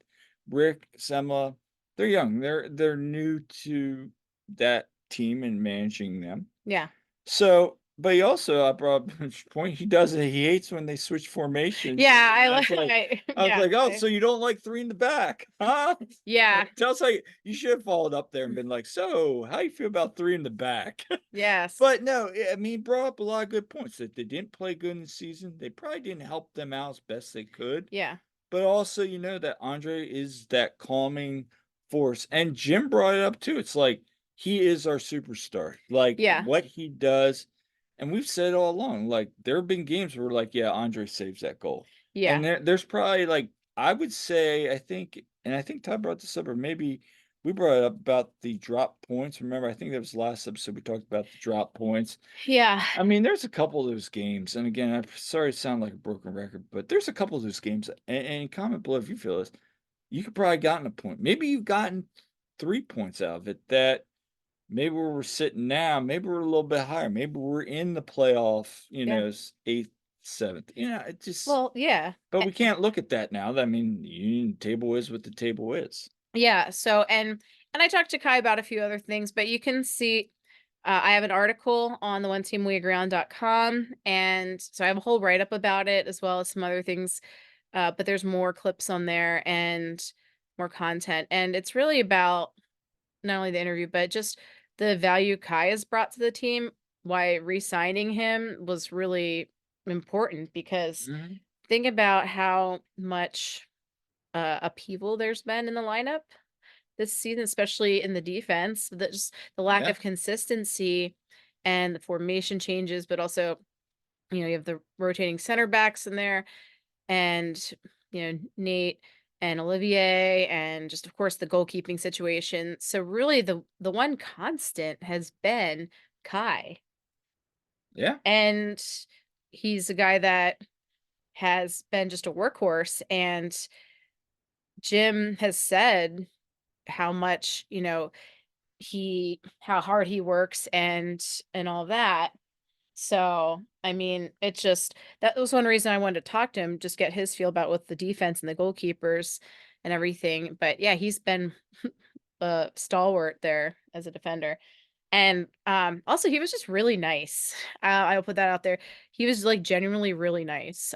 B: Rick, Semla, they're young. They're new to that team and managing them.
A: Yeah.
B: So, but he also, I brought up a point, he hates when they switch formations.
A: Yeah, I
B: was like, oh, so you don't like 3 in the back, huh?
A: Yeah.
B: Tells like you should have followed up there and been like, so how you feel about 3 in the back?
A: Yes.
B: But no, I mean, he brought up a lot of good points that they didn't play good in the season. They probably didn't help them out as best they could.
A: Yeah.
B: But also, that Andre is that calming force. And Jim brought it up too. It's like he is our superstar. Like what he does. And we've said all along, there have been games where Andre saves that goal.
A: Yeah.
B: And there's probably I would say, I think Todd brought this up, or maybe we brought it up about the drop points. Remember, I think that was the last episode we talked about the drop points.
A: Yeah.
B: I mean, there's a couple of those games. And again, I'm sorry to sound like a broken record, but there's a couple of those games. And comment below if you feel this. You could probably gotten a point. Maybe you've gotten 3 points out of it that maybe where we're sitting now, maybe we're a little bit higher. Maybe we're in the playoff, 8th, 7th. It just.
A: Well, yeah.
B: But we can't look at that now. I mean, the Union table is what the table is.
A: Yeah. So, and I talked to Kai about a few other things, but you can see, I have an article on the theoneteamweagreeon.com. And so I have a whole write-up about it, as well as some other things. But there's more clips on there and more content. And it's really about not only the interview, but just the value Kai has brought to the team, why re-signing him was really important, because think about how much upheaval there's been in the lineup this season, especially in the defense. Just the lack of consistency and the formation changes, but also, you have the rotating center backs in there, and Nate and Olivier, and just of course the goalkeeping situation. So really the one constant has been Kai.
B: Yeah.
A: And he's a guy that has been just a workhorse, and Jim has said how much, how hard he works and all that. So, I mean, that was one reason I wanted to talk to him, just get his feel about with the defense and the goalkeepers and everything. But yeah, he's been a stalwart there as a defender. And also he was just really nice. I'll put that out there. He was like genuinely really nice.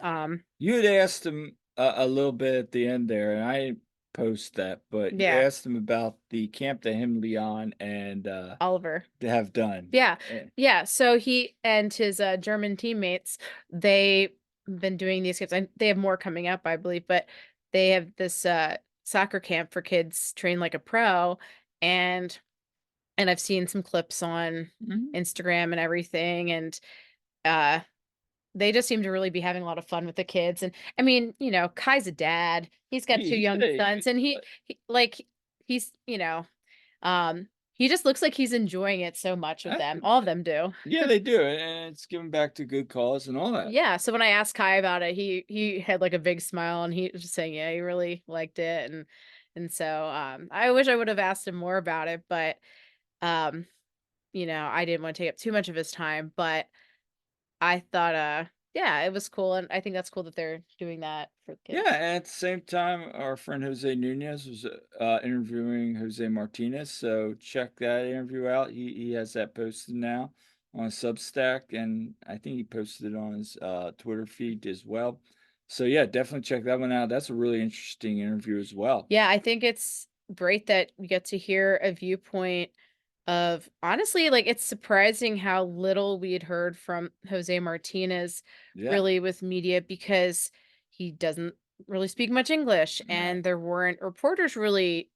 B: You had asked him a little bit at the end there, and I didn't post that, but you
A: Yeah,
B: asked him about the camp that him, Leon, and
A: Oliver.
B: they have done.
A: Yeah.
B: Eh,
A: Yeah. So he and his German teammates, they've been doing these camps. And they have more coming up, I believe, but they have this soccer camp for kids trained like a pro. And I've seen some clips on
B: mhm.
A: Instagram and everything. And uh they just seem to really be having a lot of fun with the kids. And I mean, Kai's a dad. He's got two
B: He
A: young
B: said he
A: sons, and he like he's, he just looks like he's enjoying it so much with
B: I
A: them. All of them do.
B: yeah, they do, and it's giving back to good cause and all that.
A: Yeah, so when I asked Kai about it, he had like a big smile and he was just saying, yeah, he really liked it. And so I wish I would have asked him more about it, but um, I didn't want to take up too much of his time, but I thought yeah, it was cool, and I think that's cool that they're doing that for the kids.
B: Yeah, and at the same time, our friend Jose Nunez was interviewing Jose Martinez, so check that interview out. He has that posted now on Substack, and I think he posted it on his Twitter feed as well. So yeah, definitely check that one out. That's a really interesting interview as well.
A: Yeah, I think it's great that we get to hear a viewpoint of honestly, like, it's surprising how little we had heard from Jose Martinez
B: Yeah,
A: really with media because he doesn't really speak much English,
B: right.
A: and there weren't reporters really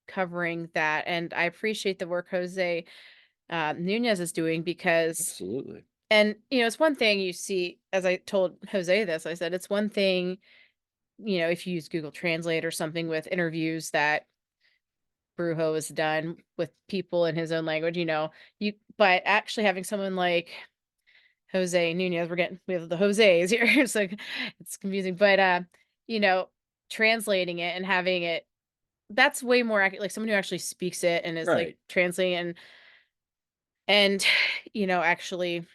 A: covering that. And I appreciate the work Jose Nunez is doing because,
B: Absolutely.
A: and it's one thing you see, as I told Jose this, I said, it's one thing, if you use Google Translate or something with interviews that Brujo has done with people in his own language, but actually having someone like Jose Nunez, we have the Jose's here. It's like it's confusing. But you know, translating it and having it, that's way more accurate. Like someone who actually speaks it and is like
B: Right.
A: translating and actually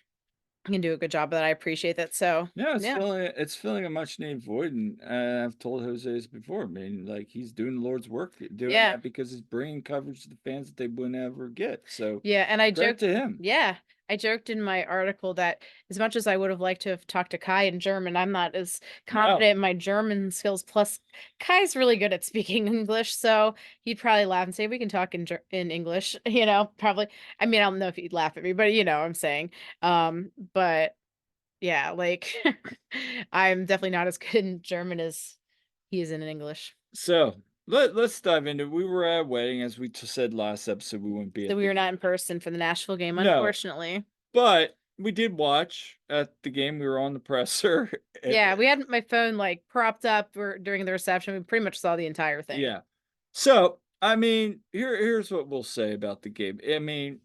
A: can do a good job of that. I appreciate that. So
B: No,
A: yeah.
B: it's filling a much needed void, and I've told Jose this before. I mean, like he's doing the Lord's work doing
A: Yeah.
B: that because he's bringing coverage to the fans that they wouldn't ever get. So
A: Yeah, and I
B: credit
A: joked,
B: to him.
A: yeah, I joked in my article that as much as I would have liked to have talked to Kai in German, I'm not as
B: No,
A: confident in my German skills. Plus, Kai's really good at speaking English, so he'd probably laugh and say, "We can talk in English," probably. I mean, I don't know if he'd laugh at me, but you know what I'm saying. But yeah, like I'm definitely not as good in German as he is in English.
B: so let's dive into. We were at a wedding, as we said last episode. We wouldn't be
A: So
B: at
A: we
B: the
A: were not in person for the Nashville game,
B: no,
A: unfortunately.
B: but we did watch at the game. We were on the presser.
A: Yeah, we had my phone, like, propped up during the reception. We pretty much saw the entire thing.
B: Yeah. So I mean, here's what we'll say about the game. I mean,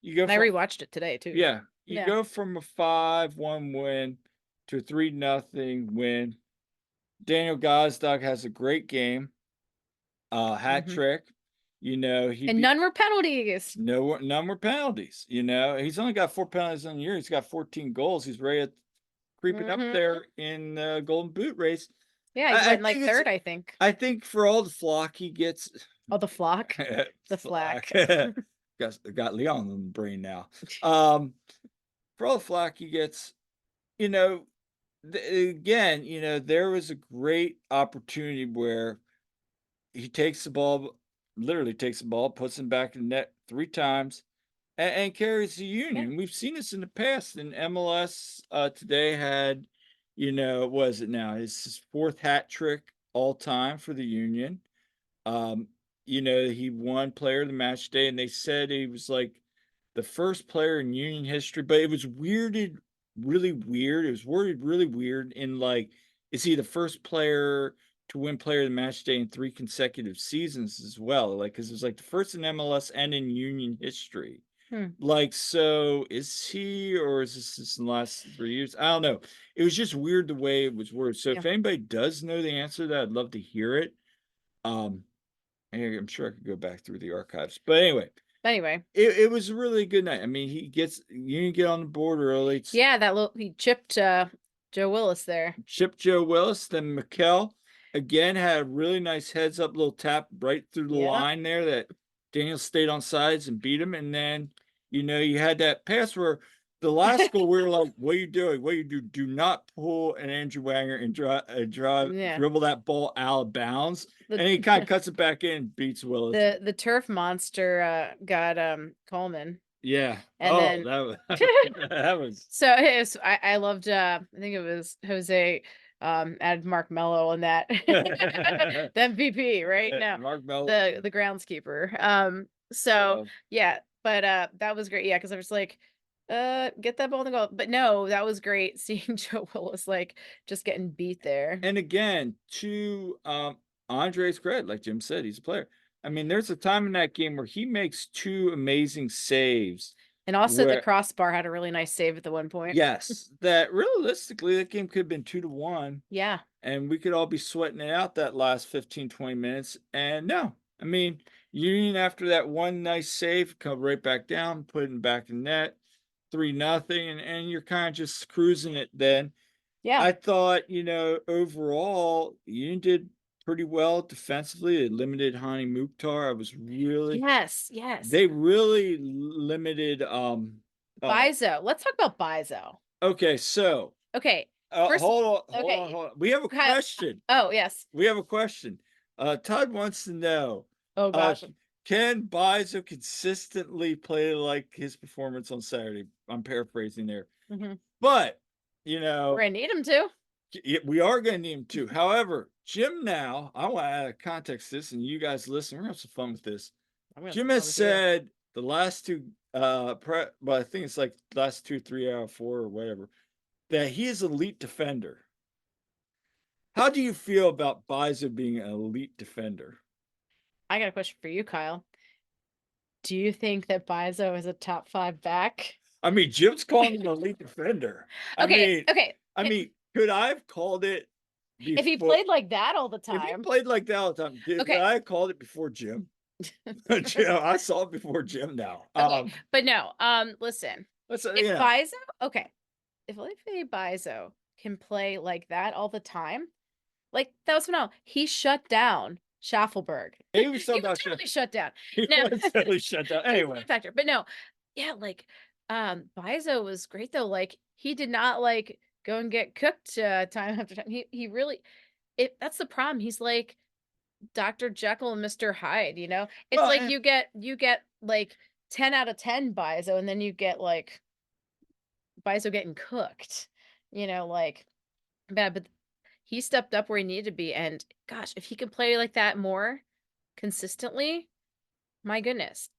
B: you go
A: And I
B: from
A: rewatched it today too.
B: yeah, you
A: Yeah.
B: go from a 5-1 win to a 3-0 win. Daniel Gazdag has a great game, hat
A: Mhm.
B: trick. You know, he
A: And
B: beat
A: none were penalties.
B: none were penalties. You know, he's only got 4 penalties on the year. He's got 14 goals. He's ready to creeping up
A: Mhm.
B: there in the Golden Boot race.
A: Yeah, he
B: I
A: went,
B: think
A: like,
B: it's
A: 3rd, I think.
B: I think for all the flock he gets
A: Oh, the flock? The
B: flack.
A: flack.
B: Got Leon on the brain now. Um, for all the flack he gets, you know, again, you know, there was a great opportunity where he takes the ball, literally takes the ball, puts him back in the net 3 times, and carries the
A: Yeah.
B: Union. We've seen this in the past. In MLS today had, you know, what is it now? It's his 4th hat trick all time for the Union. Um, you know, he won player of the match day, and they said he was like the first player in Union history, but it was weirded really weird. It was worded really weird in like, is he the first player to win player of the match day in 3 consecutive seasons as well? Like, because it was like the first in MLS and in Union history.
A: Hmm.
B: Like, so is he, or is this just in the last 3 years? I don't know. It was just weird the way it was worded. So
A: Yeah.
B: if anybody does know the answer to that, I'd love to hear it. I'm sure I could go back through the archives. But anyway,
A: Anyway.
B: it was a really good night. I mean, you get on the board early.
A: Yeah, he chipped, Joe Willis there.
B: Chip Joe Willis, then Mikel again had a really nice heads up little tap right through the
A: Yeah.
B: line there that Daniel stayed on sides and beat him. And then You had that pass where the last goal we were like, what are you doing? What you do? Do not pull an Andrew Wagner and
A: Yeah.
B: dribble that ball out of bounds.
A: The-
B: And he kind of cuts it back in, beats Willis.
A: The turf monster got Coleman.
B: Yeah.
A: And then
B: that was
A: so I loved I think it was Jose added Mark Mello on that. The MVP, right? No.
B: Mark Mello.
A: The groundskeeper. So yeah, but that was great. Yeah, because I was like, get that ball in the goal. But no, that was great seeing Joe Willis like just getting beat there.
B: And again, to Andre's credit, like Jim said, he's a player. I mean, there's a time in that game where he makes 2 amazing saves.
A: And also the
B: where-
A: crossbar had a really nice save at the one point.
B: Yes, that realistically, that game could have been 2-1.
A: Yeah.
B: And we could all be sweating it out that last 15, 20 minutes. And no, I mean, Union, after that one nice save, come right back down, put it back in net, 3-0, and you're kind of just cruising it then.
A: Yeah.
B: I thought, overall, Union did pretty well defensively. They limited Hani Mukhtar. I was really
A: Yes.
B: They really limited
A: Bizo. Let's talk about Bizo.
B: Okay, so
A: Okay.
B: hold
A: okay.
B: on. We have a
A: Kyle-
B: question.
A: Oh, yes.
B: We have a question. Todd wants to know,
A: Oh gosh.
B: can Bizo consistently play like his performance on Saturday? I'm paraphrasing there.
A: Mhm.
B: But,
A: We're gonna need him to.
B: we are going to need him too. However, Jim now, I want to add a context to this, and you guys listen. We're going to have some fun with this. Jim has said the last 2, but I think it's like last 2, 3 out of 4 or whatever, that he is elite defender. How do you feel about Bizo being an elite defender?
A: I got a question for you, Kyle. Do you think that Bizo is a top 5 back?
B: I mean, Jim's calling him an elite defender.
A: Okay.
B: I mean, could I have called it before,
A: If he played like that all the
B: if he
A: time.
B: played like that all the time, could
A: Okay.
B: I have called it before Jim? Jim, I saw it before Jim now.
A: Okay. But no, listen.
B: Let's
A: If Bizo, okay. If Olivier Bizo can play like that all the time, like that was phenomenal. He shut down Schaffelberg.
B: he was
A: He was totally shut down.
B: He
A: No.
B: was totally shut down. Anyway,
A: Factor. But no, yeah, like Bizo was great though. Like he did not like go and get cooked time after time. He really that's the problem. He's like Dr. Jekyll and Mr. Hyde, It's
B: Well,
A: like
B: and-
A: you get like 10 out of 10 Bizo, and then you get like Bizo getting cooked, like bad. But he stepped up where he needed to be, and gosh, if he could play like that more consistently, my goodness,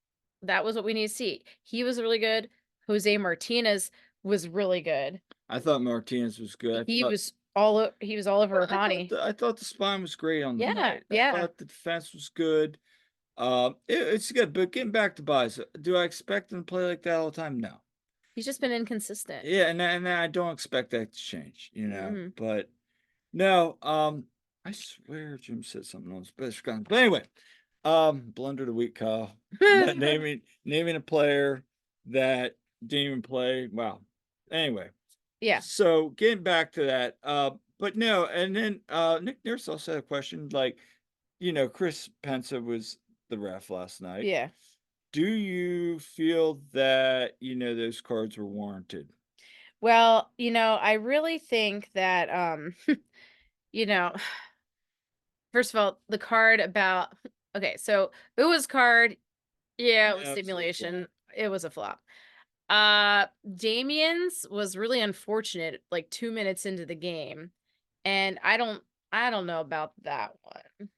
A: that was what we need to see. He was really good. Jose Martinez was really good.
B: I thought Martinez was good.
A: He was all over Rouhani.
B: I thought the spine was great on the
A: Yeah,
B: night.
A: yeah.
B: I thought the defense was good. It's good, but getting back to Bizo, do I expect him to play like that all the time? No.
A: He's just been inconsistent.
B: Yeah, and I don't expect that to change,
A: Mhm.
B: But no, I swear Jim said something else, but it's gone. But anyway, blunder of the week, Kyle. naming a player that didn't even play. Wow. Anyway.
A: Yeah.
B: So getting back to that, but no, and then Nick Nurse also had a question, like, Chris Pensa was the ref last night.
A: Yeah.
B: Do you feel that those cards were warranted?
A: Well, I really think that first of all, the card about okay, so Uwa's card, yeah, it was
B: Yeah, it's a
A: simulation. It was a flop. Damien's was really unfortunate, like 2 minutes into the game. And I don't know about that one.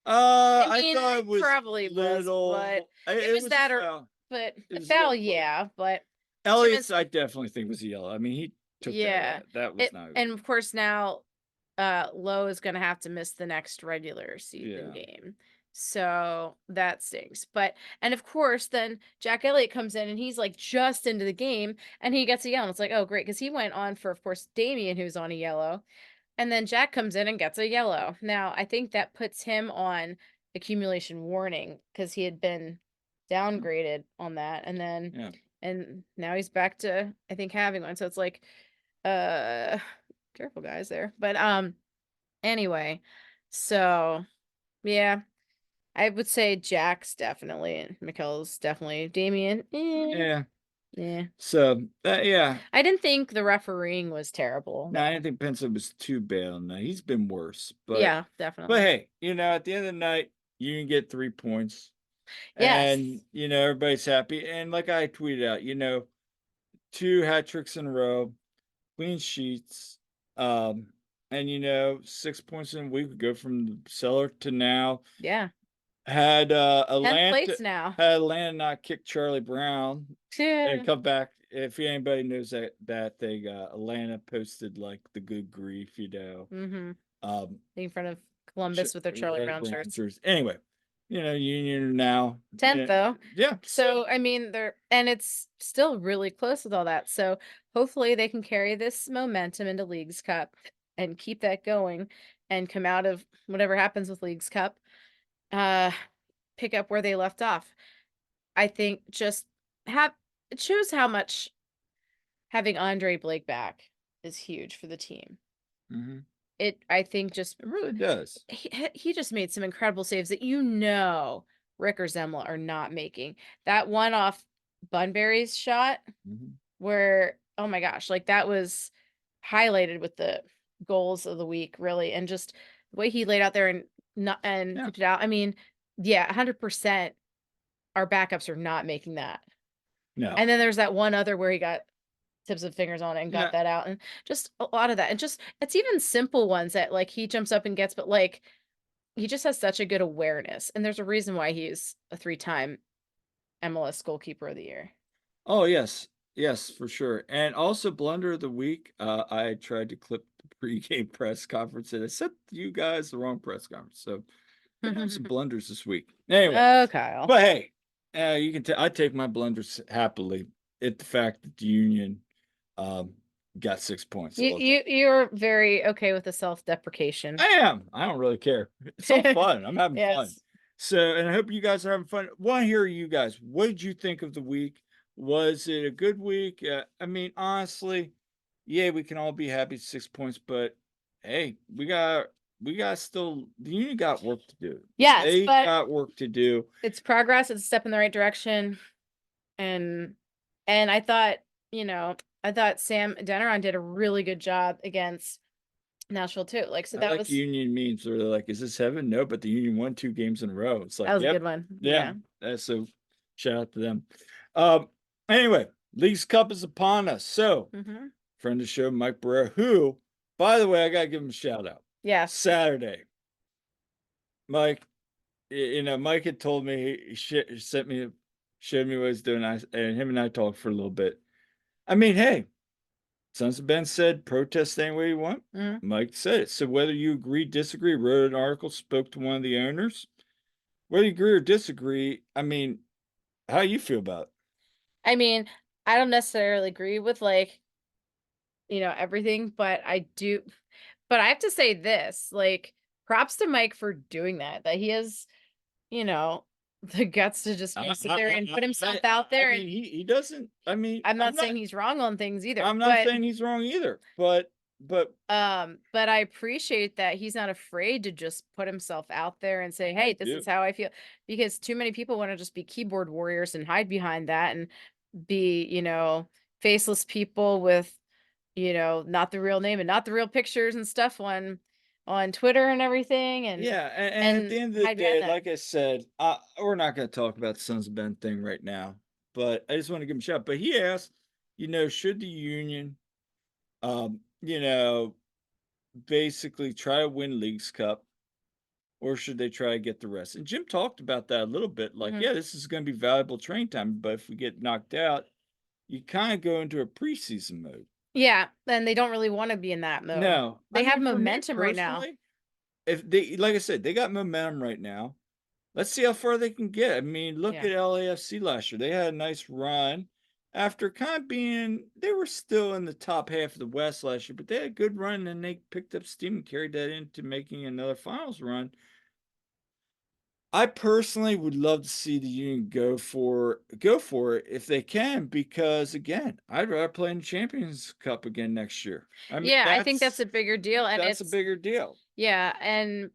B: I
A: mean,
B: thought it was
A: probably was,
B: little.
A: but
B: it
A: was that
B: a
A: or-
B: foul.
A: But
B: It was
A: foul,
B: little.
A: yeah, but
B: Elliott's, I definitely think was a yellow. I mean, he took
A: Yeah.
B: that was not.
A: and of course now Lowe is gonna have to miss the next regular season game. So that stinks. And of course, then Jack Elliott comes in and he's like just into the game and he gets a yellow. And it's like, oh, great. Because he went on for, of course, Damien, who's on a yellow. And then Jack comes in and gets a yellow. Now, I think that puts him on accumulation warning because he had been downgraded on that. And then, and now he's back to, I think, having one. So it's like, careful guys there. But, anyway, so yeah. I would say Jack's definitely, and Mikkel's definitely. Damien,
B: Yeah.
A: Yeah.
B: So yeah,
A: I didn't think the refereeing was terrible.
B: no, I didn't think Pensa was too bad on that. He's been worse,
A: Yeah,
B: but
A: definitely.
B: hey, at the end of the night, you can get 3 points.
A: Yes.
B: And everybody's happy. And like I tweeted out, 2 hat tricks in a row, clean sheets, and 6 points in a week. We go from the cellar to now.
A: Yeah.
B: Had
A: 10th place now.
B: Atlanta not kick Charlie Brown and
A: Yeah.
B: come back. If anybody knows that thing, Atlanta posted like the good grief,
A: Mm-hmm.
B: Um,
A: In front of Columbus with their Charlie Brown shirts.
B: Anyway, Union now
A: 10th though.
B: Yeah.
A: So I mean, it's still really close with all that. So hopefully they can carry this momentum into Leagues Cup and keep that going and come out of whatever happens with Leagues Cup, pick up where they left off. I think it shows how much having Andre Blake back is huge for the team.
B: Mm-hmm.
A: I think just
B: It really does.
A: he just made some incredible saves that Rick or Zemla are not making. That one off Bunbury's shot where, oh my gosh, like that was highlighted with the goals of the week, really. And just the way he laid out there and tipped it out. I mean, yeah, 100% our backups are not making that.
B: No.
A: And then there's that one other where he got tips of fingers on it and got that out, and just a lot of that. And just it's even simple ones that like he jumps up and gets, but like he just has such a good awareness. And there's a reason why he's a 3-time MLS goalkeeper of the year.
B: Oh yes. Yes, for sure. And also blunder of the week. I tried to clip the pregame press conference and I sent you guys the wrong press conference. So some blunders this week. Anyway.
A: Oh, Kyle.
B: But hey, you can I take my blunders happily at the fact that the Union got 6 points.
A: You're very okay with the self-deprecation.
B: I am. I don't really care. It's all fun. I'm having fun. So, and I hope you guys are having fun. Want to hear you guys. What did you think of the week? Was it a good week? I mean, honestly, yeah, we can all be happy 6 points, but hey, we got still the Union got work to do.
A: Yes,
B: they got work to do.
A: It's progress. It's a step in the right direction, and I thought Sam Deneron did a really good job against Nashville too. Like, so that was
B: Union memes where they're like, "Is this heaven?" No, but the Union won 2 games in a row. It's like
A: that was a good one.
B: Yeah. So shout out to them. Anyway, Leagues Cup is upon us. So friend of the show, Mike Barrera, who, by the way, I gotta give him a shout out.
A: Yeah.
B: Saturday. Mike, Mike had told me he showed me what he was doing, and him and I talked for a little bit. I mean, hey, Sons of Ben said protest any way you want. Mike said it. So whether you agree, disagree, wrote an article, spoke to one of the owners, whether you agree or disagree, I mean, how you feel about it?
A: I mean, I don't necessarily agree with everything, but I do. But I have to say this, like, props to Mike for doing that he has, the guts to just sit there and put himself out there.
B: I mean, he doesn't. I mean,
A: I'm not saying he's wrong on things either.
B: I'm not saying he's wrong either. But
A: I appreciate that he's not afraid to just put himself out there and say, "Hey, this is how I feel," because too many people want to just be keyboard warriors and hide behind that and be, faceless people with, not the real name and not the real pictures and stuff on Twitter and everything. And
B: at the end of the day, like I said, we're not going to talk about the Sons of Ben thing right now, but I just want to give him a shout. But he asked, should the Union, basically try to win Leagues Cup, or should they try to get the rest? And Jim talked about that a little bit. Like, yeah, this is going to be valuable train time, but if we get knocked out, you kind of go into a preseason mode.
A: Yeah, and they don't really want to be in that mode.
B: No,
A: they have momentum right now.
B: If they, like I said, they got momentum right now. Let's see how far they can get. I mean, look at LAFC last year. They had a nice run after kind of they were still in the top half of the West last year, but they had a good run and they picked up steam and carried that into making another finals run. I personally would love to see the Union go for it if they can, because again, I'd rather play in the Champions Cup again next year. I mean,
A: I think that's a bigger deal, and
B: that's a bigger deal.
A: Yeah, and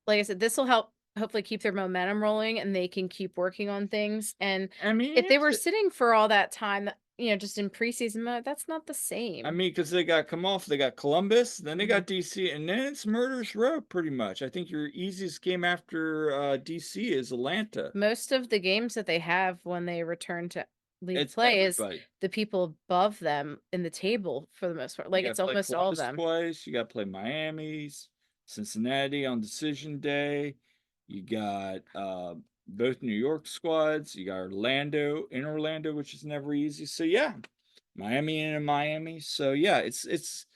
A: like I said, this will help hopefully keep their momentum rolling and they can keep working on things. And
B: I mean,
A: if they were
B: it's-
A: sitting for all that time, just in preseason mode, that's not the
B: I
A: same.
B: mean, because they got come off, they got Columbus, then they
A: Mhm.
B: got DC, and then it's Murder's Row pretty much. I think your easiest game after DC is Atlanta.
A: Most of the games that they have when they return to league
B: It's
A: play is
B: everybody.
A: the people above them in the table for the most part. Like
B: You
A: it's
B: gotta play
A: almost all of
B: Columbus
A: them.
B: twice. You gotta play Miami's, Cincinnati on decision day. You got both New York squads. You got Orlando in Orlando, which is never easy. So yeah, Miami in Miami. So yeah, it's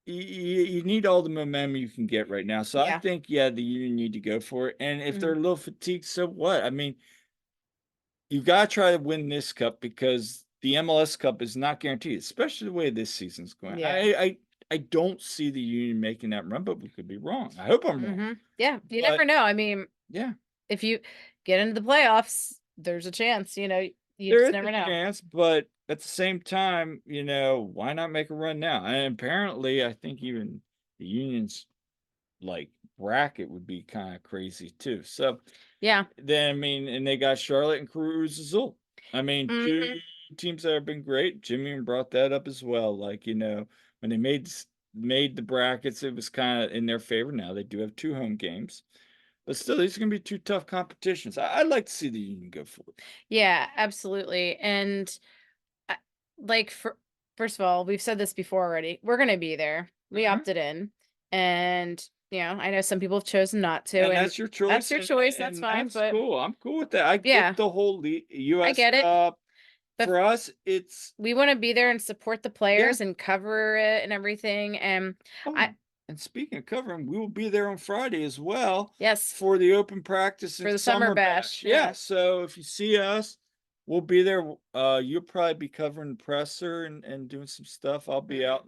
B: you need all the momentum you can get right now. So I
A: Yeah.
B: think the Union need to go for it. And if
A: Mhm.
B: they're a little fatigued, so what? I mean, you gotta try to win this cup because the MLS Cup is not guaranteed, especially the way this season's going.
A: Yeah.
B: I don't see the Union making that run, but we could be wrong. I hope I'm wrong.
A: Yeah, you
B: But
A: never know. I mean,
B: yeah,
A: if you get into the playoffs, there's a chance, you
B: there
A: just
B: is
A: never
B: a
A: know.
B: chance, but at the same time, why not make a run now? And apparently, I think even the Union's like bracket would be kind of crazy too. So
A: Yeah.
B: then, I mean, and they got Charlotte and Cruz Azul. I mean, two
A: Mhm.
B: teams that have been great. Jimmy brought that up as well. Like, when they made the brackets, it was kind of in their favor. Now they do have 2 home games, but still, these are going to be 2 tough competitions. I'd like to see the Union go forward.
A: Yeah, absolutely. And I, like for first of all, we've said this before already. We're gonna be there. We
B: Mhm.
A: opted in, and I know some people have chosen not to,
B: And
A: and
B: that's your
A: that's
B: choice,
A: your
B: and,
A: choice. That's
B: and
A: fine.
B: that's
A: But
B: cool. I'm cool with that. I
A: yeah,
B: get the whole
A: I
B: U.S.
A: get it.
B: Cup.
A: But
B: For us, it's
A: we want to be there and support the
B: yeah.
A: players and cover it and everything. And
B: Oh,
A: I
B: and speaking of covering, we will be there on Friday as well
A: yes,
B: for the open practice
A: for
B: and
A: the summer
B: summer bash.
A: bash.
B: Yeah,
A: Yeah.
B: so if you see us, we'll be there. You'll probably be covering the presser and doing some stuff. I'll be out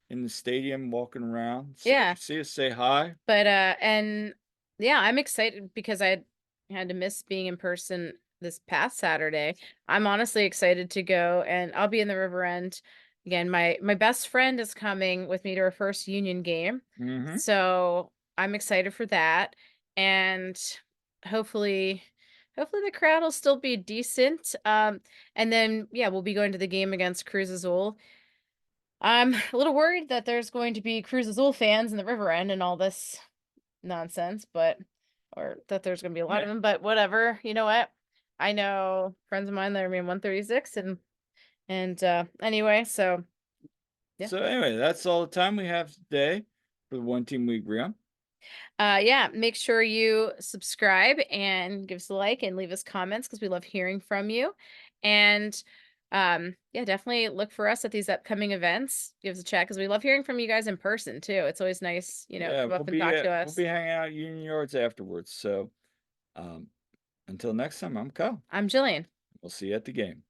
B: in the stadium walking around. So if
A: Yeah.
B: you see us, say hi.
A: But and yeah, I'm excited because I had to miss being in person this past Saturday. I'm honestly excited to go, and I'll be in the River End again. My best friend is coming with me to her first Union game.
B: Mm-hmm.
A: So I'm excited for that. And hopefully the crowd will still be decent. And then yeah, we'll be going to the game against Cruz Azul. I'm a little worried that there's going to be Cruz Azul fans in the River End and all this nonsense, or that there's gonna be a lot of
B: Yeah.
A: them, but whatever. You know what? I know friends of mine that are in 136, and anyway, so yeah.
B: So anyway, that's all the time we have today for the One Team We Agree On.
A: Yeah, make sure you subscribe and give us a like and leave us comments because we love hearing from you. And yeah, definitely look for us at these upcoming events. Give us a chat because we love hearing from you guys in person too. It's always nice,
B: Yeah,
A: come up and talk to
B: we'll
A: us.
B: be hanging out at Union Yards afterwards. So until next time, I'm Kyle.
A: I'm Jillian.
B: We'll see you at the game.